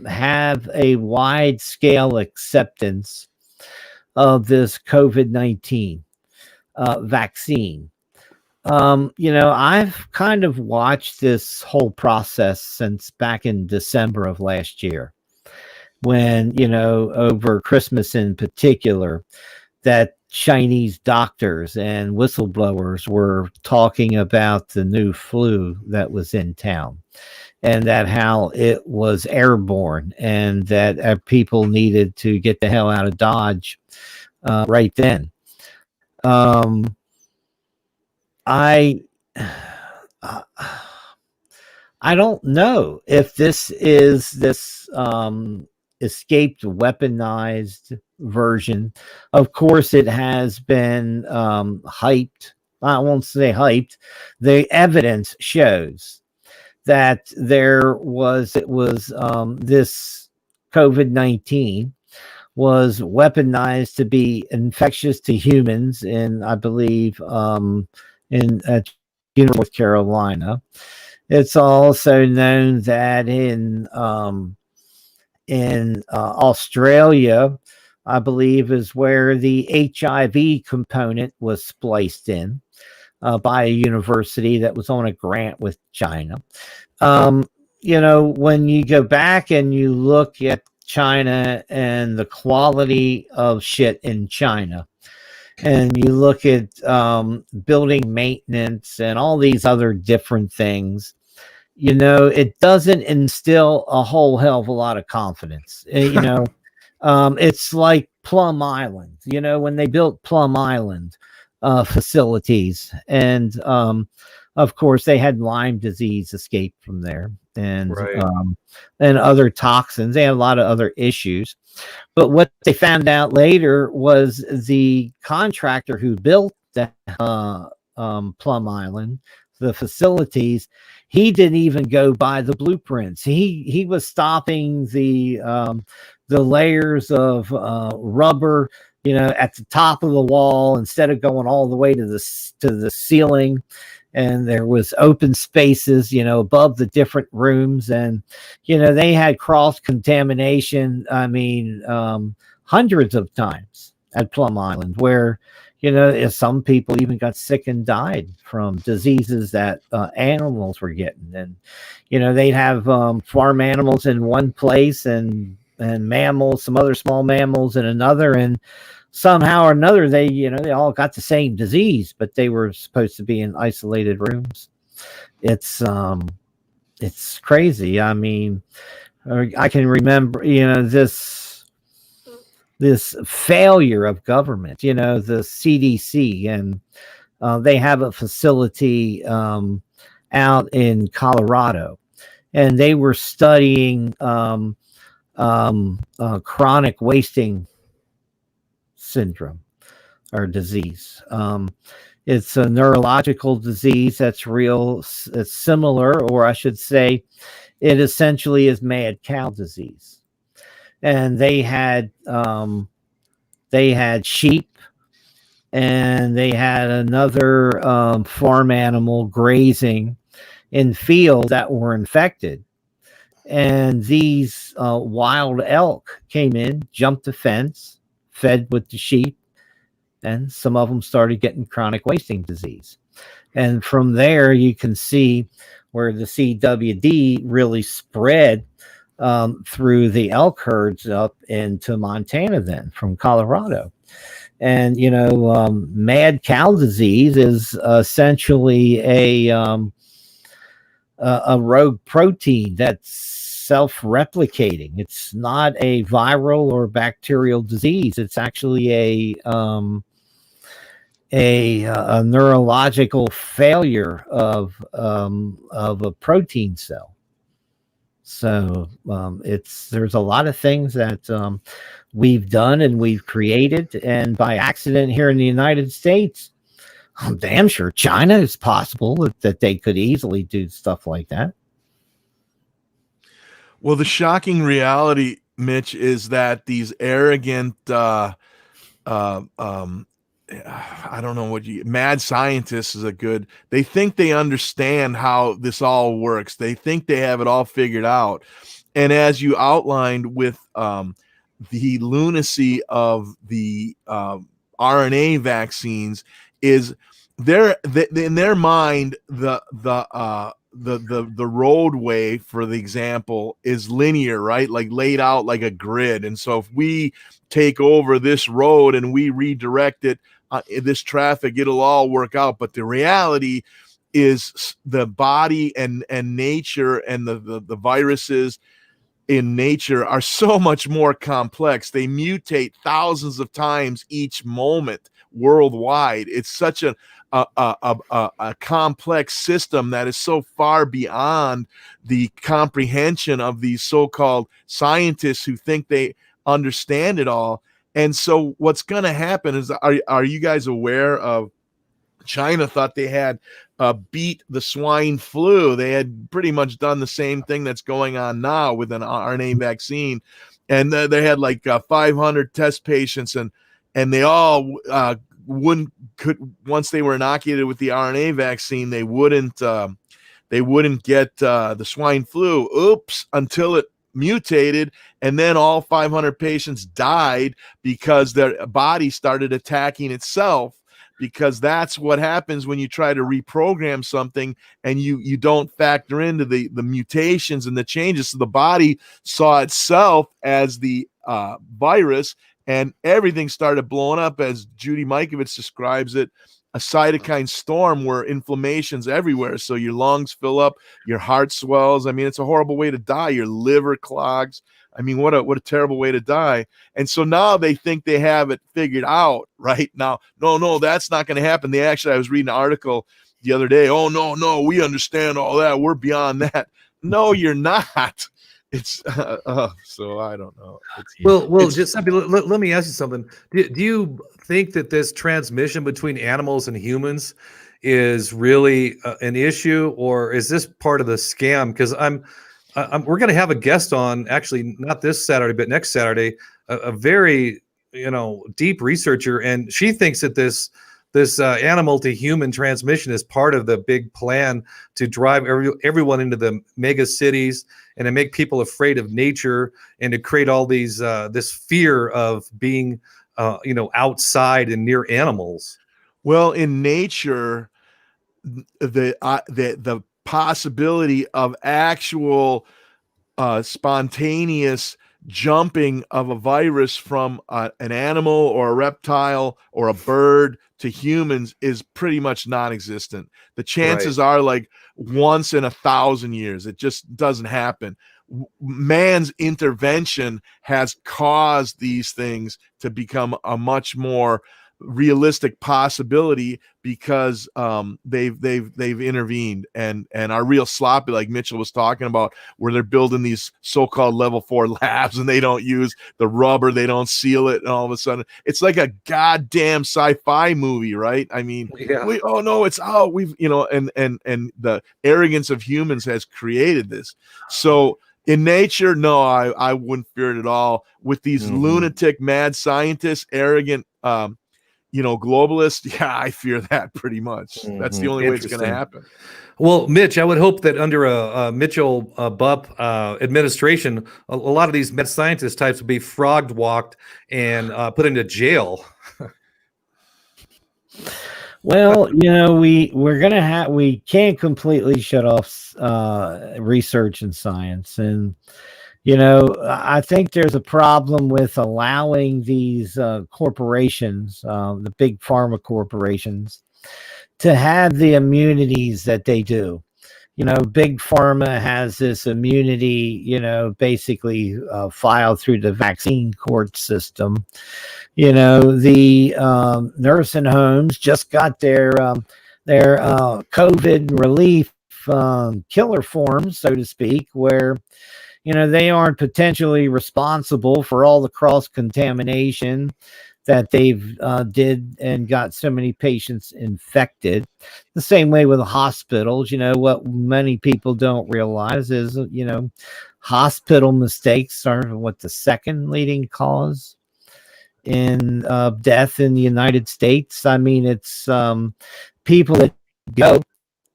have a wide scale acceptance of this COVID-19 vaccine. I've kind of watched this whole process since back in December of last year, when, over Christmas in particular, that Chinese doctors and whistleblowers were talking about the new flu that was in town, and that how it was airborne, and that people needed to get the hell out of Dodge right then. I don't know if this is this escaped weaponized version. Of course, it has been hyped. I won't say hyped. The evidence shows that this COVID-19 was weaponized to be infectious to humans in, I believe, in North Carolina. It's also known that in Australia, I believe, is where the HIV component was spliced in by a university that was on a grant with China. When you go back and you look at China and the quality of shit in China, and you look at building maintenance and all these other different things, it doesn't instill a whole hell of a lot of confidence. It's like Plum Island, when they built Plum Island facilities, and of course they had Lyme disease escape from there, and
Right.
And other toxins. They had a lot of other issues. But what they found out later was the contractor who built the Plum Island, the facilities, he didn't even go by the blueprints. He was stopping the layers of rubber, at the top of the wall, instead of going all the way to the ceiling. And there was open spaces, above the different rooms, and they had cross contamination. I mean, hundreds of times at Plum Island, where some people even got sick and died from diseases that animals were getting. And they'd have farm animals in one place, and mammals, some other small mammals in another, and somehow or another they all got the same disease, but they were supposed to be in isolated rooms. It's crazy. I mean, I can remember this failure of government, the CDC, and they have a facility out in Colorado, and they were studying chronic wasting syndrome or disease. It's a neurological disease that's real. It's similar, or I should say, it essentially is mad cow disease. And they had sheep, and they had another farm animal grazing in fields that were infected. And these wild elk came in, jumped the fence, fed with the sheep, and some of them started getting chronic wasting disease. And from there, you can see where the CWD really spread through the elk herds up into Montana, then from Colorado. And, mad cow disease is essentially a rogue protein that's self-replicating. It's not a viral or bacterial disease. It's actually a neurological failure of a protein cell. So there's a lot of things that we've done and we've created, and by accident here in the United States, I'm damn sure China is possible that they could easily do stuff like that.
Well, the shocking reality, Mitch, is that these arrogant, I don't know mad scientists they think they understand how this all works. They think they have it all figured out. And as you outlined with the lunacy of the RNA vaccines, is in their mind, the roadway, for the example, is linear, right? Like laid out like a grid. And so if we take over this road and we redirect it, this traffic, it'll all work out. But the reality is the body and nature and the viruses in nature are so much more complex. They mutate thousands of times each moment worldwide. It's such a complex system that is so far beyond the comprehension of these so-called scientists who think they understand it all. And so what's going to happen is, are you guys aware of China thought they had beat the swine flu? They had pretty much done the same thing that's going on now with an RNA vaccine. And they had like 500 test patients, and they all once they were inoculated with the RNA vaccine, they wouldn't get the swine flu. Oops, until it mutated, and then all 500 patients died because their body started attacking itself, because that's what happens when you try to reprogram something and you don't factor into the mutations and the changes. So the body saw itself as the virus, and everything started blowing up, as Judy Mikovits describes it, a cytokine storm where inflammation's everywhere. So your lungs fill up, your heart swells. I mean, it's a horrible way to die. Your liver clogs. I mean, what a terrible way to die. And so now they think they have it figured out right now. No, that's not going to happen. I was reading an article the other day. Oh, no, we understand all that. We're beyond that. No, you're not. It's so I don't know.
Giuseppe, let me ask you something. Do you think that this transmission between animals and humans is really an issue, or is this part of the scam? Because we're going to have a guest on, actually not this Saturday, but next Saturday, a very deep researcher, and she thinks that this animal to human transmission is part of the big plan to drive everyone into the mega cities and to make people afraid of nature and to create all these this fear of being outside and near animals.
Well, in nature, the possibility of actual spontaneous jumping of a virus from an animal or a reptile or a bird to humans is pretty much non-existent. The chances are like once in 1,000 years. It just doesn't happen. Man's intervention has caused these things to become a much more realistic possibility because they've intervened and are real sloppy, like Mitchell was talking about, where they're building these so-called level 4 labs and they don't use the rubber, they don't seal it, and all of a sudden it's like a goddamn sci-fi movie, right? I mean, it's out. We've and the arrogance of humans has created this. So in nature, no, I wouldn't fear it at all. With these lunatic mad scientists, arrogant globalists, yeah, I fear that pretty much. That's the only way it's going to happen.
Well, Mitch, I would hope that under a Mitchell Bupp administration, a lot of these mad scientist types would be frogged walked and put into jail.
Well, we can't completely shut off research and science, and I think there's a problem with allowing these corporations, the big pharma corporations, to have the immunities that they do. Big pharma has this immunity, basically filed through the vaccine court system. The nursing homes just got their COVID relief killer forms, so to speak, where they aren't potentially responsible for all the cross contamination that they've did and got so many patients infected. The same way with the hospitals. What many people don't realize is hospital mistakes are the second leading cause in death in the United States. I mean, it's people that go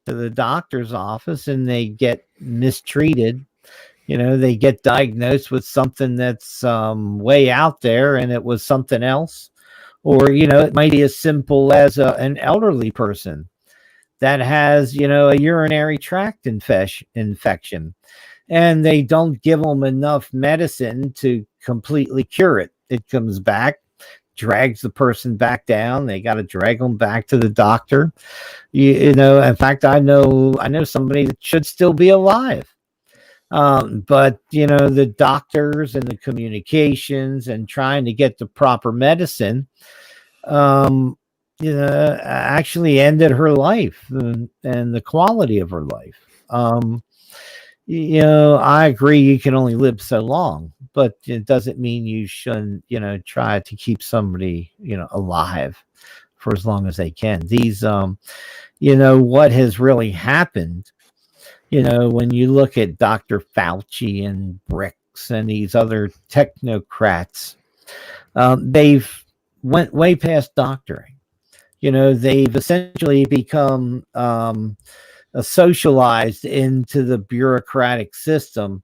to the doctor's office and they get mistreated. They get diagnosed with something that's way out there, and it was something else. Or, it might be as simple as an elderly person that has, a urinary tract infection, and they don't give them enough medicine to completely cure it. It comes back, drags the person back down. They got to drag them back to the doctor. In fact, I know somebody that should still be alive. But the doctors and the communications and trying to get the proper medicine, actually ended her life and the quality of her life. I agree you can only live so long, but it doesn't mean you shouldn't, try to keep somebody, alive for as long as they can. These, what has really happened, when you look at Dr. Fauci and Bricks and these other technocrats, they've went way past doctoring. They've essentially become socialized into the bureaucratic system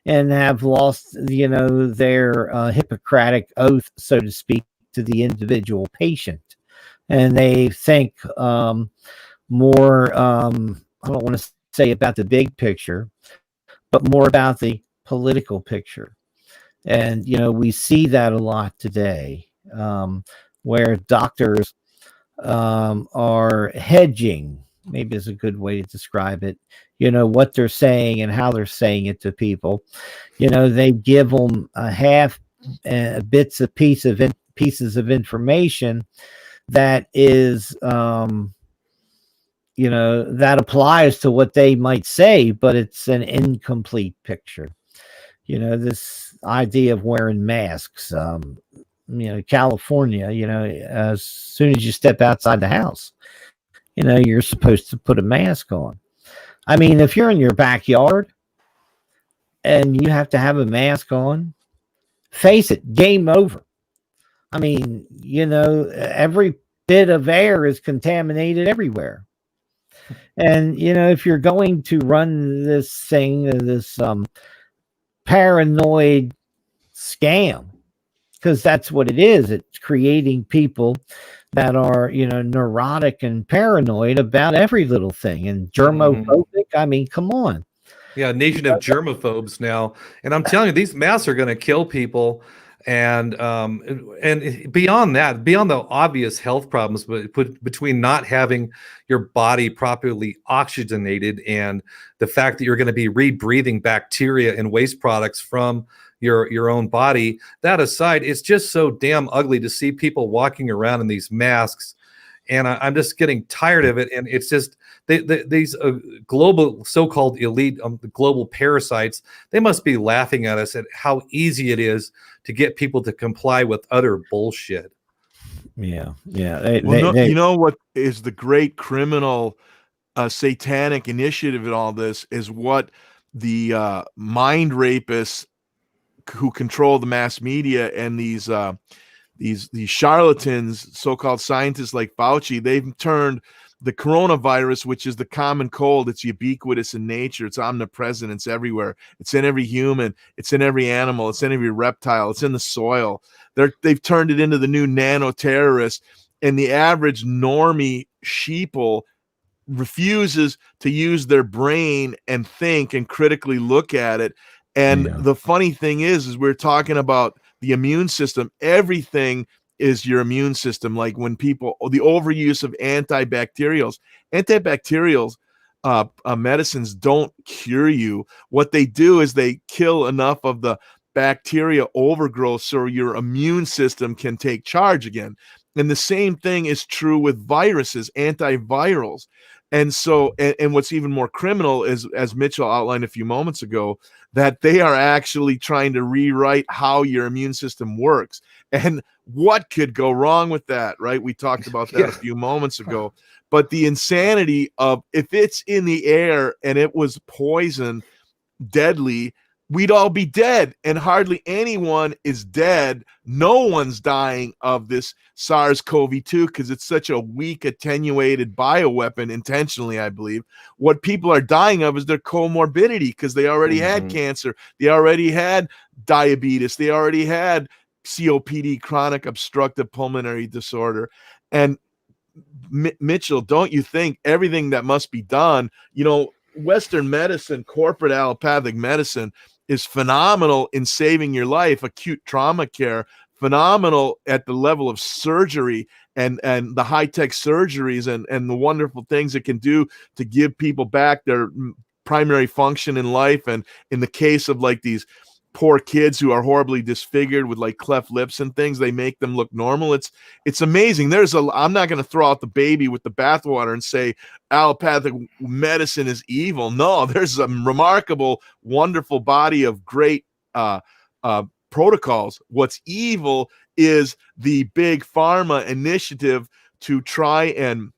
and have lost, their Hippocratic oath, so to speak, to the individual patient. And they think more, I don't want to say about the big picture, but more about the political picture. And, we see that a lot today, where doctors are hedging, maybe is a good way to describe it, what they're saying and how they're saying it to people. They give them pieces of information that is, that applies to what they might say, but it's an incomplete picture. This idea of wearing masks, California, as soon as you step outside the house, you're supposed to put a mask on. I mean, if you're in your backyard and you have to have a mask on, face it, game over. I mean, every bit of air is contaminated everywhere. And, if you're going to run this thing, this paranoid scam, because that's what it is. It's creating people that are, neurotic and paranoid about every little thing, and germophobic. I mean, come on.
Yeah, nation of germaphobes now. And I'm telling you, these masks are going to kill people. And beyond that, beyond the obvious health problems, but between not having your body properly oxygenated and the fact that you're going to be rebreathing bacteria and waste products from your own body, that aside, it's just so damn ugly to see people walking around in these masks. And I'm just getting tired of it. And it's just these global so-called elite global parasites, they must be laughing at us at how easy it is to get people to comply with other bullshit.
Yeah.
You know what is the great criminal satanic initiative in all this is what the mind rapists who control the mass media and these charlatans, so-called scientists like Fauci, they've turned the coronavirus, which is the common cold. It's ubiquitous in nature. It's omnipresent. It's everywhere. It's in every human. It's in every animal. It's in every reptile. It's in the soil. They've turned it into the new nano terrorist. And the average normie sheeple refuses to use their brain and think and critically look at it. And the funny thing is we're talking about the immune system. Everything is your immune system. Like when people, the overuse of antibacterials medicines don't cure you. What they do is they kill enough of the bacteria overgrowth so your immune system can take charge again. And the same thing is true with viruses, antivirals. And so, and what's even more criminal is, as Mitchell outlined a few moments ago, that they are actually trying to rewrite how your immune system works. And what could go wrong with that, right? We talked about that a few moments ago. But the insanity of, if it's in the air and it was poison, deadly, we'd all be dead, and hardly anyone is dead. No one's dying of this SARS-CoV-2 because it's such a weak, attenuated bioweapon, intentionally, I believe. What people are dying of is their comorbidity, because they already had cancer, they already had diabetes, they already had COPD, chronic obstructive pulmonary disorder. And Mitchell, don't you think everything that must be done, Western medicine, corporate allopathic medicine, is phenomenal in saving your life, acute trauma care, phenomenal at the level of surgery and the high-tech surgeries and the wonderful things it can do to give people back their primary function in life. And in the case of like these poor kids who are horribly disfigured with like cleft lips and things, they make them look normal. It's amazing. I'm not going to throw out the baby with the bathwater and say allopathic medicine is evil. No, there's a remarkable, wonderful body of great protocols. What's evil is the big pharma initiative to try and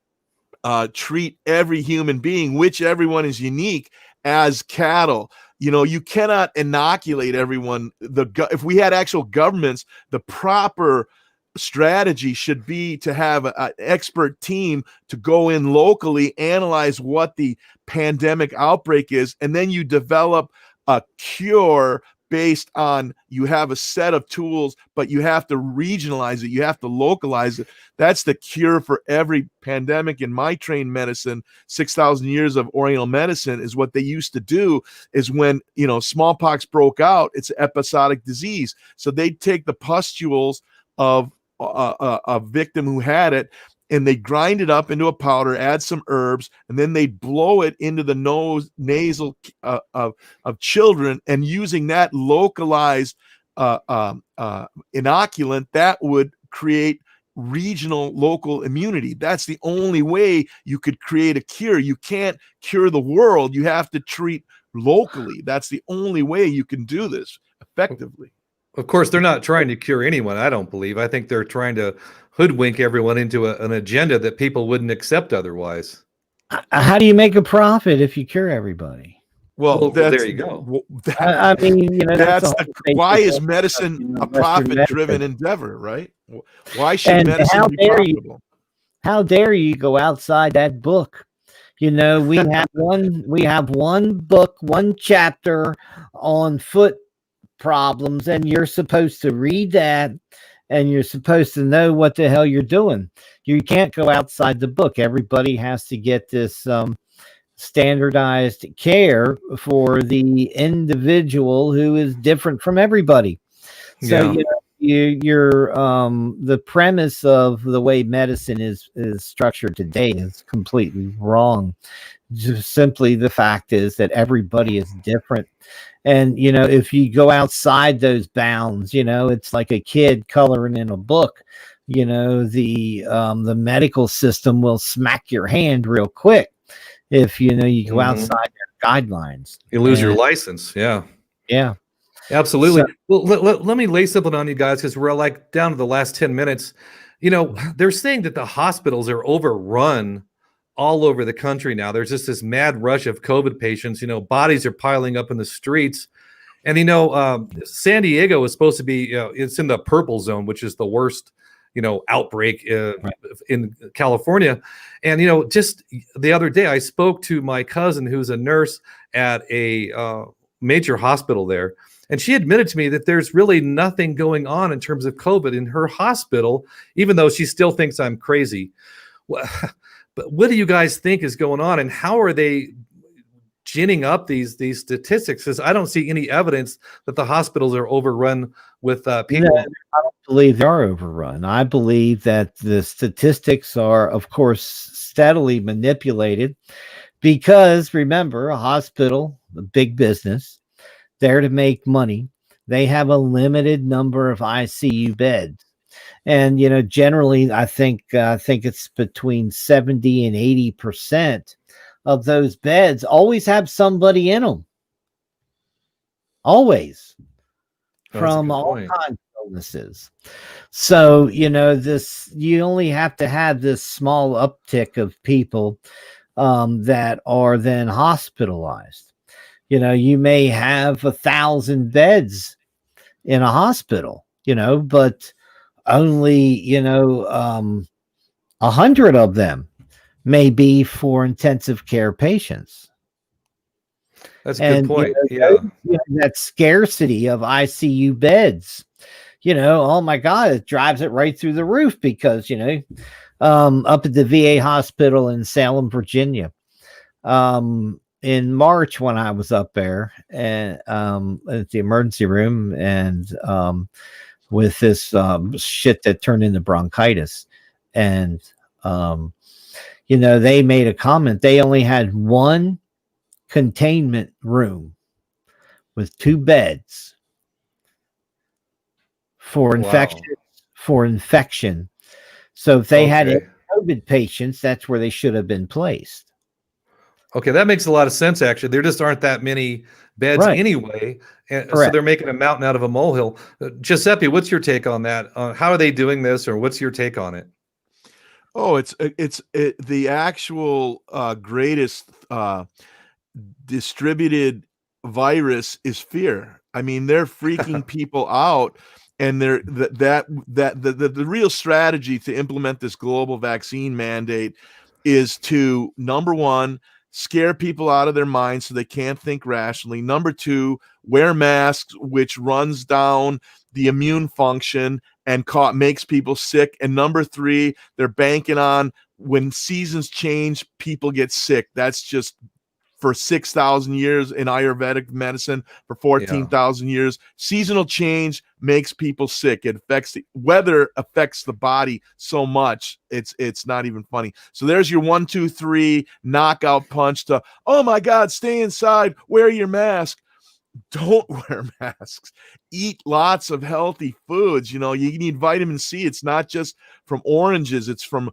treat every human being, which everyone is unique, as cattle. You cannot inoculate everyone. If we had actual governments, the proper strategy should be to have an expert team to go in locally, analyze what the pandemic outbreak is, and then you develop a cure based on, you have a set of tools, but you have to regionalize it. You have to localize it. That's the cure for every pandemic. In my trained medicine, 6,000 years of Oriental medicine, is what they used to do is when, smallpox broke out, it's an episodic disease. So they'd take the pustules of a victim who had it, and they grind it up into a powder, add some herbs, and then they blow it into the nasal of children, and using that localized inoculant, that would create regional local immunity. That's the only way you could create a cure. You can't cure the world. You have to treat locally. That's the only way you can do this effectively.
Of course, they're not trying to cure anyone, I don't believe. I think they're trying to hoodwink everyone into an agenda that people wouldn't accept otherwise.
How do you make a profit if you cure everybody?
Well,
there you go.
I mean,
why is medicine a profit-driven endeavor, right? Why should medicine be profitable?
How dare you go outside that book? We have one book, one chapter on foot problems, and you're supposed to read that, and you're supposed to know what the hell you're doing. You can't go outside the book. Everybody has to get this standardized care for the individual who is different from everybody. So the premise of the way medicine is structured today is completely wrong. Just simply the fact is that everybody is different. And, if you go outside those bounds, it's like a kid coloring in a book. The medical system will smack your hand real quick if, you go outside their guidelines.
You lose your license. Yeah.
Yeah.
Absolutely. So, well, let me lay something on you guys, because we're like down to the last 10 minutes. They're saying that the hospitals are overrun all over the country now. There's just this mad rush of COVID patients. Bodies are piling up in the streets. And, San Diego is supposed to be, it's in the purple zone, which is the worst, outbreak in California. And, just the other day, I spoke to my cousin who's a nurse at a major hospital there. And she admitted to me that there's really nothing going on in terms of COVID in her hospital, even though she still thinks I'm crazy. But what do you guys think is going on, and how are they ginning up these statistics? Because I don't see any evidence that the hospitals are overrun with people.
No, I don't believe they are overrun. I believe that the statistics are, of course, steadily manipulated because, remember, a hospital, a big business, there to make money. They have a limited number of ICU beds. And, generally, I think it's between 70 and 80% of those beds always have somebody in them. Always. From all kinds of illnesses. So, you only have to have this small uptick of people that are then hospitalized. You may have 1,000 beds in a hospital, but only 100 of them may be for intensive care patients.
That's a good point.
That scarcity of ICU beds, oh my God, it drives it right through the roof because up at the VA hospital in Salem, Virginia, in March when I was up there and at the emergency room and with this shit that turned into bronchitis. And, they made a comment. They only had one containment room with 2 beds for infection. So if they had COVID patients, that's where they should have been placed.
Okay, that makes a lot of sense, actually. There just aren't that many beds anyway. And so they're making a mountain out of a molehill. Giuseppe, what's your take on that? How are they doing this, or what's your take on it?
Oh, it's the actual greatest distributed virus is fear. I mean, they're freaking people out, and they're the real strategy to implement this global vaccine mandate is to, number one, scare people out of their minds so they can't think rationally. Number two, wear masks, which runs down the immune function and makes people sick. And number three, they're banking on when seasons change, people get sick. That's just for 6,000 years in Ayurvedic medicine, for 14,000 years. Seasonal change makes people sick. It affects weather affects the body so much. It's not even funny. So there's your 1, 2, 3 knockout punch to, oh my God, stay inside, wear your mask. Don't wear masks. Eat lots of healthy foods. You need vitamin C. It's not just from oranges. It's from,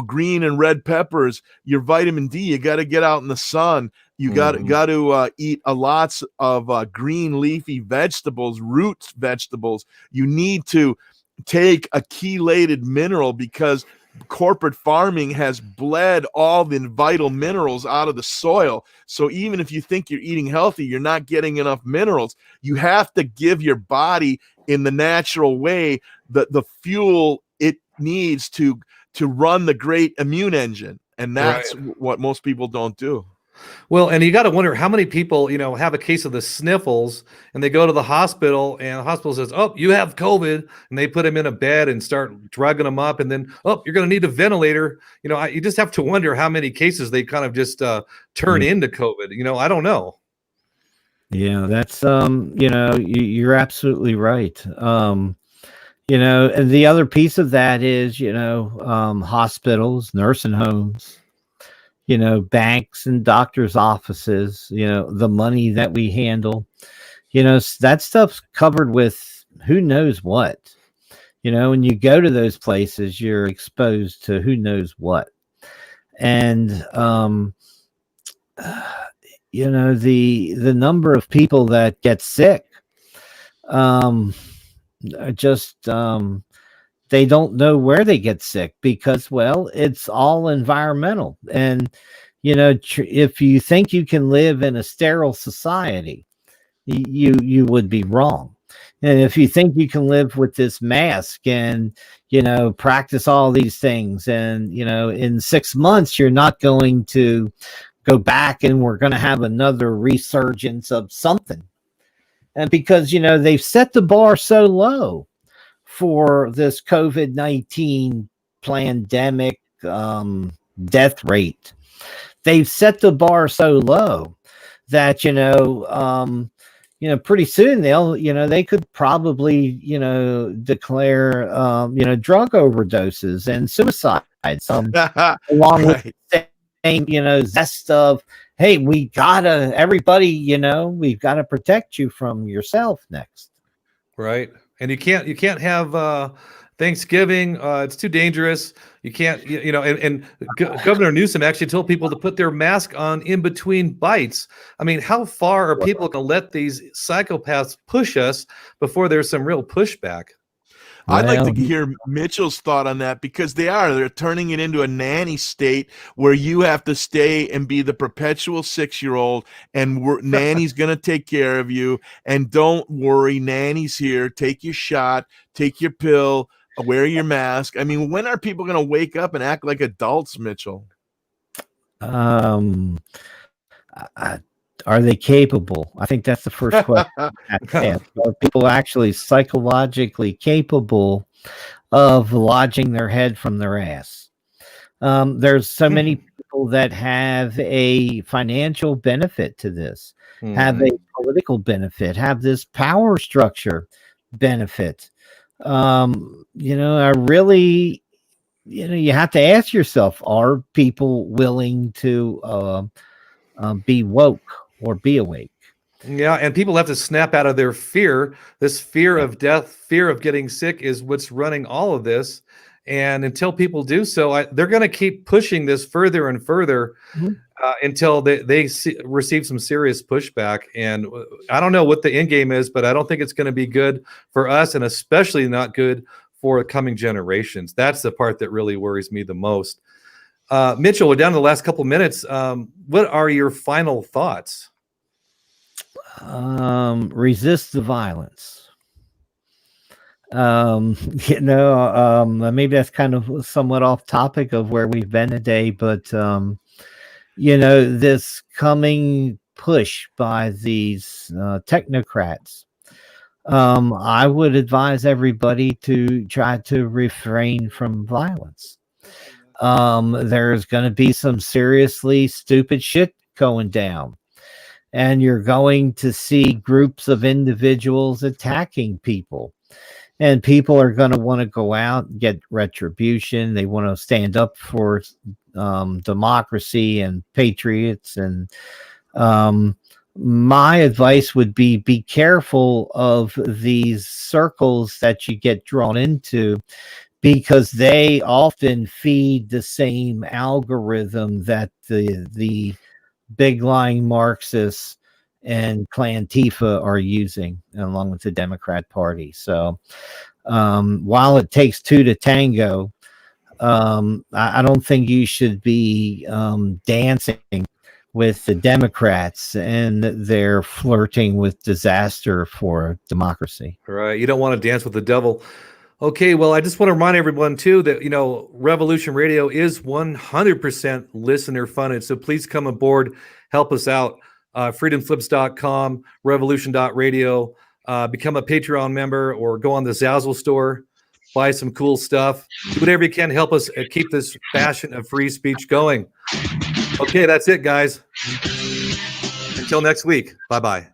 green and red peppers. Your vitamin D, you got to get out in the sun. You got to eat lots of green leafy vegetables, root vegetables. You need to take a chelated mineral because corporate farming has bled all the vital minerals out of the soil. So even if you think you're eating healthy, you're not getting enough minerals. You have to give your body in the natural way the fuel it needs to run the great immune engine. And that's what most people don't do.
Well, and you got to wonder how many people, have a case of the sniffles and they go to the hospital and the hospital says, oh, you have COVID. And they put them in a bed and start drugging them up. And then, oh, you're going to need a ventilator. You just have to wonder how many cases they kind of just turn into COVID. I don't know.
Yeah, that's, you're absolutely right. And the other piece of that is, hospitals, nursing homes, banks and doctors' offices, the money that we handle, that stuff's covered with who knows what. When you go to those places, you're exposed to who knows what. And, the number of people that get sick, they don't know where they get sick because, well, it's all environmental. And, if you think you can live in a sterile society, you would be wrong. And if you think you can live with this mask and, practice all these things and, in 6 months, you're not going to go back and we're going to have another resurgence of something. And because, they've set the bar so low for this COVID-19 pandemic death rate. They've set the bar so low that, pretty soon they could probably, declare, drug overdoses and suicides, along with the same, zest of, hey, we've got to protect you from yourself next.
Right. And you can't have Thanksgiving. It's too dangerous. You can't, and Governor Newsom actually told people to put their mask on in between bites. I mean, how far are people going to let these psychopaths push us before there's some real pushback?
I'd like to hear Mitchell's thought on that, because they're turning it into a nanny state where you have to stay and be the perpetual 6-year-old, and nanny's going to take care of you. And don't worry, nanny's here. Take your shot, take your pill, wear your mask. I mean, when are people going to wake up and act like adults, Mitchell?
Are they capable? I think that's the first question. Are people actually psychologically capable of lodging their head from their ass? There's so many people that have a financial benefit to this, have a political benefit, have this power structure benefit. I really, you have to ask yourself, are people willing to be woke or be awake?
Yeah, and people have to snap out of their fear. This fear of death, fear of getting sick is what's running all of this. And until people do so, they're going to keep pushing this further and further until they receive some serious pushback. And I don't know what the end game is, but I don't think it's going to be good for us, and especially not good for coming generations. That's the part that really worries me the most. Mitchell, we're down to the last couple minutes. What are your final thoughts?
Resist the violence. Maybe that's kind of somewhat off topic of where we've been today, but this coming push by these technocrats, I would advise everybody to try to refrain from violence. There's going to be some seriously stupid shit going down, and you're going to see groups of individuals attacking people, and people are going to want to go out and get retribution. They want to stand up for democracy and patriots. And my advice would be careful of these circles that you get drawn into, because they often feed the same algorithm that the big lying Marxists and Klantifa are using, along with the Democrat Party. So while it takes two to tango, I don't think you should be dancing with the Democrats and they're flirting with disaster for democracy.
Right. You don't want to dance with the devil. Okay, well, I just want to remind everyone, too, that, Revolution Radio is 100% listener funded. So please come aboard, help us out. Freedomflips.com, revolution.radio, become a Patreon member, or go on the Zazzle store, buy some cool stuff. Do whatever you can to help us keep this passion of free speech going. Okay, that's it, guys. Until next week. Bye-bye.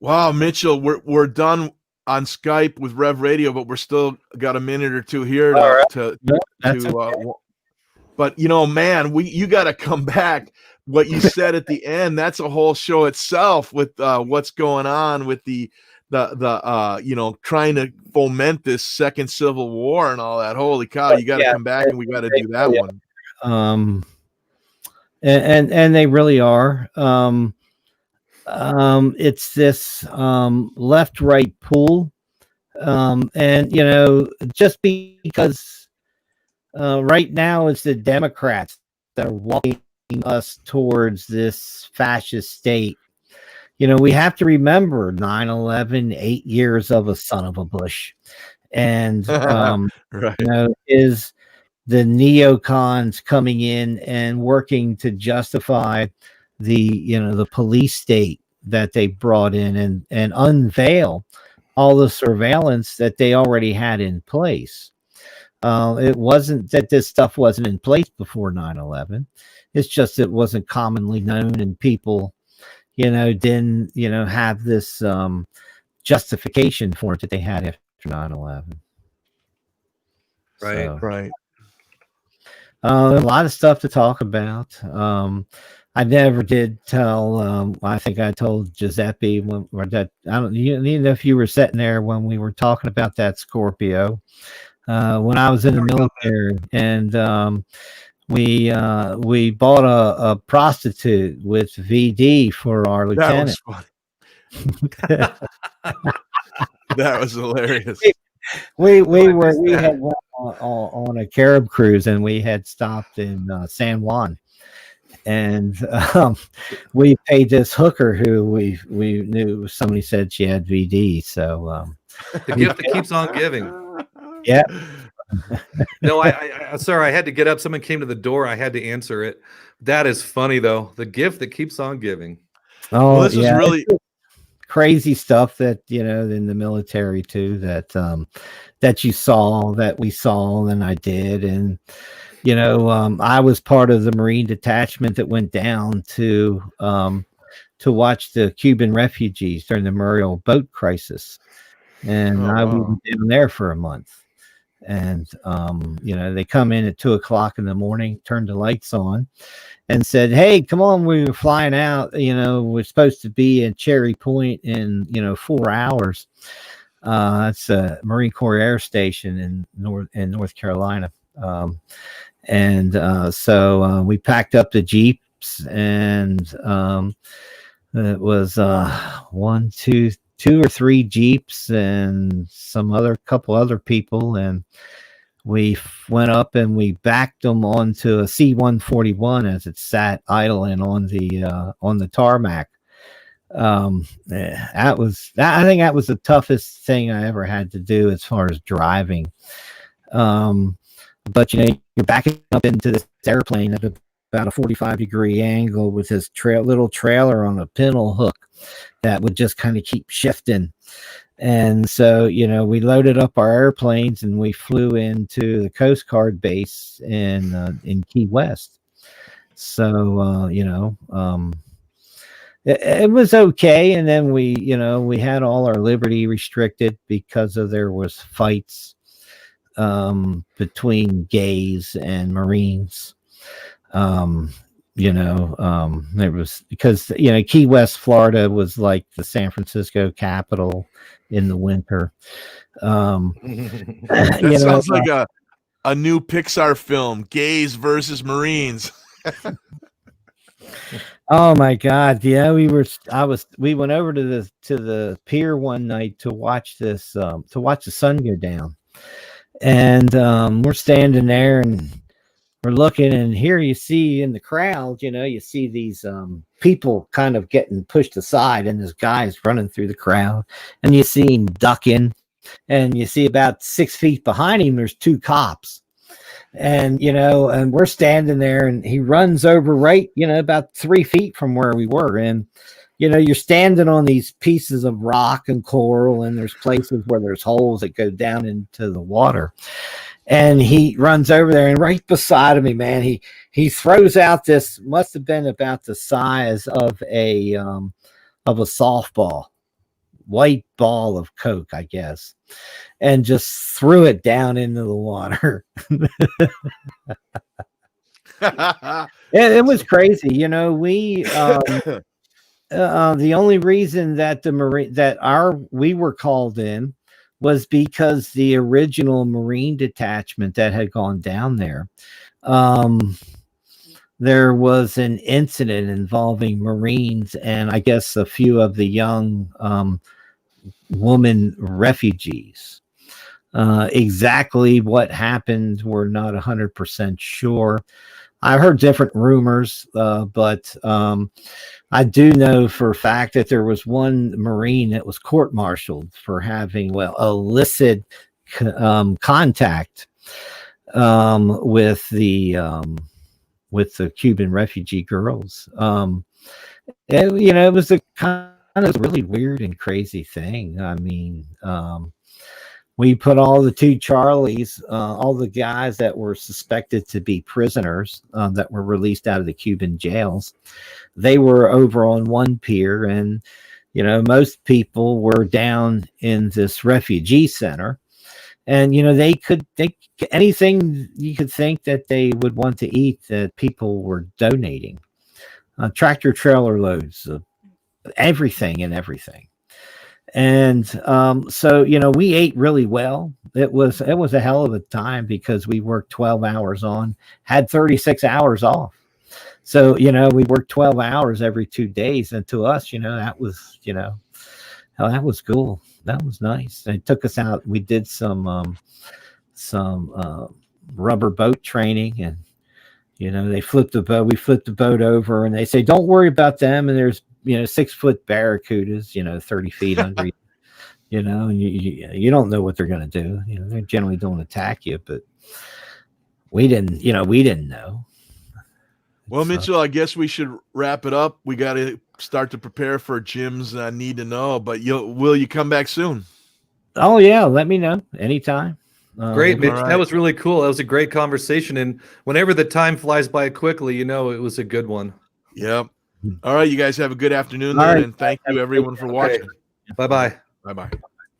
Wow, Mitchell, we're done on Skype with Rev Radio, but we're still got a minute or two here but man, you got to come back. What you said at the end, that's a whole show itself, with what's going on with the trying to foment this second civil war and all that. Holy cow, you got to come back, and we got to do that one.
And they really are. It's this left-right pool, and just because right now it's the Democrats that are walking us towards this fascist state. We have to remember 9/11, 8 years of a son of a Bush, and
right.
Is the neocons coming in and working to justify the police state that they brought in, and unveil all the surveillance that they already had in place. It wasn't that this stuff wasn't in place before 9/11. It's just it wasn't commonly known, and people, didn't, have this justification for it that they had after 9/11.
Right.
So,
Right.
a lot of stuff to talk about. I never did tell. I think I told Giuseppe or that I don't even know if you were sitting there when we were talking about that Scorpio. When I was in the military, and we bought a prostitute with VD for our lieutenant.
That was funny. That was hilarious.
We had went on a Carib cruise, and we had stopped in San Juan, and we paid this hooker who we knew. Somebody said she had VD, so
the gift that keeps on giving.
Yeah.
No, I sorry, I had to get up. Someone came to the door. I had to answer it. That is funny though. The gift that keeps on giving.
Oh,
Well, this is really
crazy stuff that in the military too, that we saw, and I did. And I was part of the Marine detachment that went down to watch the Cuban refugees during the Muriel boat crisis, and I was down there for a month. And they come in at 2:00 in the morning, turned the lights on, and said, "Hey, come on, we were flying out. We're supposed to be in Cherry Point in 4 hours." That's a Marine Corps Air Station in North Carolina. So we packed up the Jeeps, and it was 2 or 3 Jeeps and some couple other people, and we went up and we backed them onto a C-141 as it sat idling on the tarmac. I think that was the toughest thing I ever had to do as far as driving. But you're backing up into this airplane at about a 45-degree angle with this little trailer on a pintle hook that would just kind of keep shifting. And so, we loaded up our airplanes and we flew into the Coast Guard base in Key West. So, it was okay. And then we had all our liberty restricted because there was fights between gays and Marines. There was, because Key West, Florida was like the San Francisco capital in the winter.
That sounds like a new Pixar film, Gays versus Marines.
Oh my God. Yeah, we went over to the pier one night to watch the sun go down. And we're standing there and we're looking, and here you see in the crowd, you see these people kind of getting pushed aside, and this guy's running through the crowd, and you see him ducking, and you see about 6 feet behind him, there's 2 cops. And, and we're standing there, and he runs over right, about 3 feet from where we were. And, you're standing on these pieces of rock and coral, and there's places where there's holes that go down into the water. And he runs over there, and right beside of me, man, he throws out this, must have been about the size of a softball, white ball of Coke, I guess, and just threw it down into the water. It was crazy. We the only reason that we were called in was because the original Marine detachment that had gone down there, there was an incident involving Marines and I guess a few of the young woman refugees. Exactly what happened, we're not 100% sure. I've heard different rumors, but I do know for a fact that there was one Marine that was court-martialed for having, illicit contact with the Cuban refugee girls. It was a kind of really weird and crazy thing. I mean, We put all the 2 Charlies, all the guys that were suspected to be prisoners that were released out of the Cuban jails. They were over on one pier, and most people were down in this refugee center. And they anything you could think that they would want to eat, that people were donating, tractor trailer loads of everything. And so we ate really well. It was a hell of a time, because we worked 12 hours on, had 36 hours off. So we worked 12 hours every 2 days, and to us, that was that was cool. That was nice. They took us out. We did some rubber boat training, and they flipped the boat. We flipped the boat over, and they say, "Don't worry about them." And there's 6-foot barracudas, 30 feet under you, and you don't know what they're going to do. They generally don't attack you, but we didn't know.
Well, Mitchell, I guess we should wrap it up. We got to start to prepare for Jim's need to know, but will you come back soon?
Oh yeah. Let me know anytime.
Great, Mitch.
right.
That was really cool. That was a great conversation. And whenever the time flies by quickly, it was a good one.
Yep. All right. You guys have a good afternoon
All
then,
right.
and thank you everyone for watching.
Bye-bye.
Bye-bye.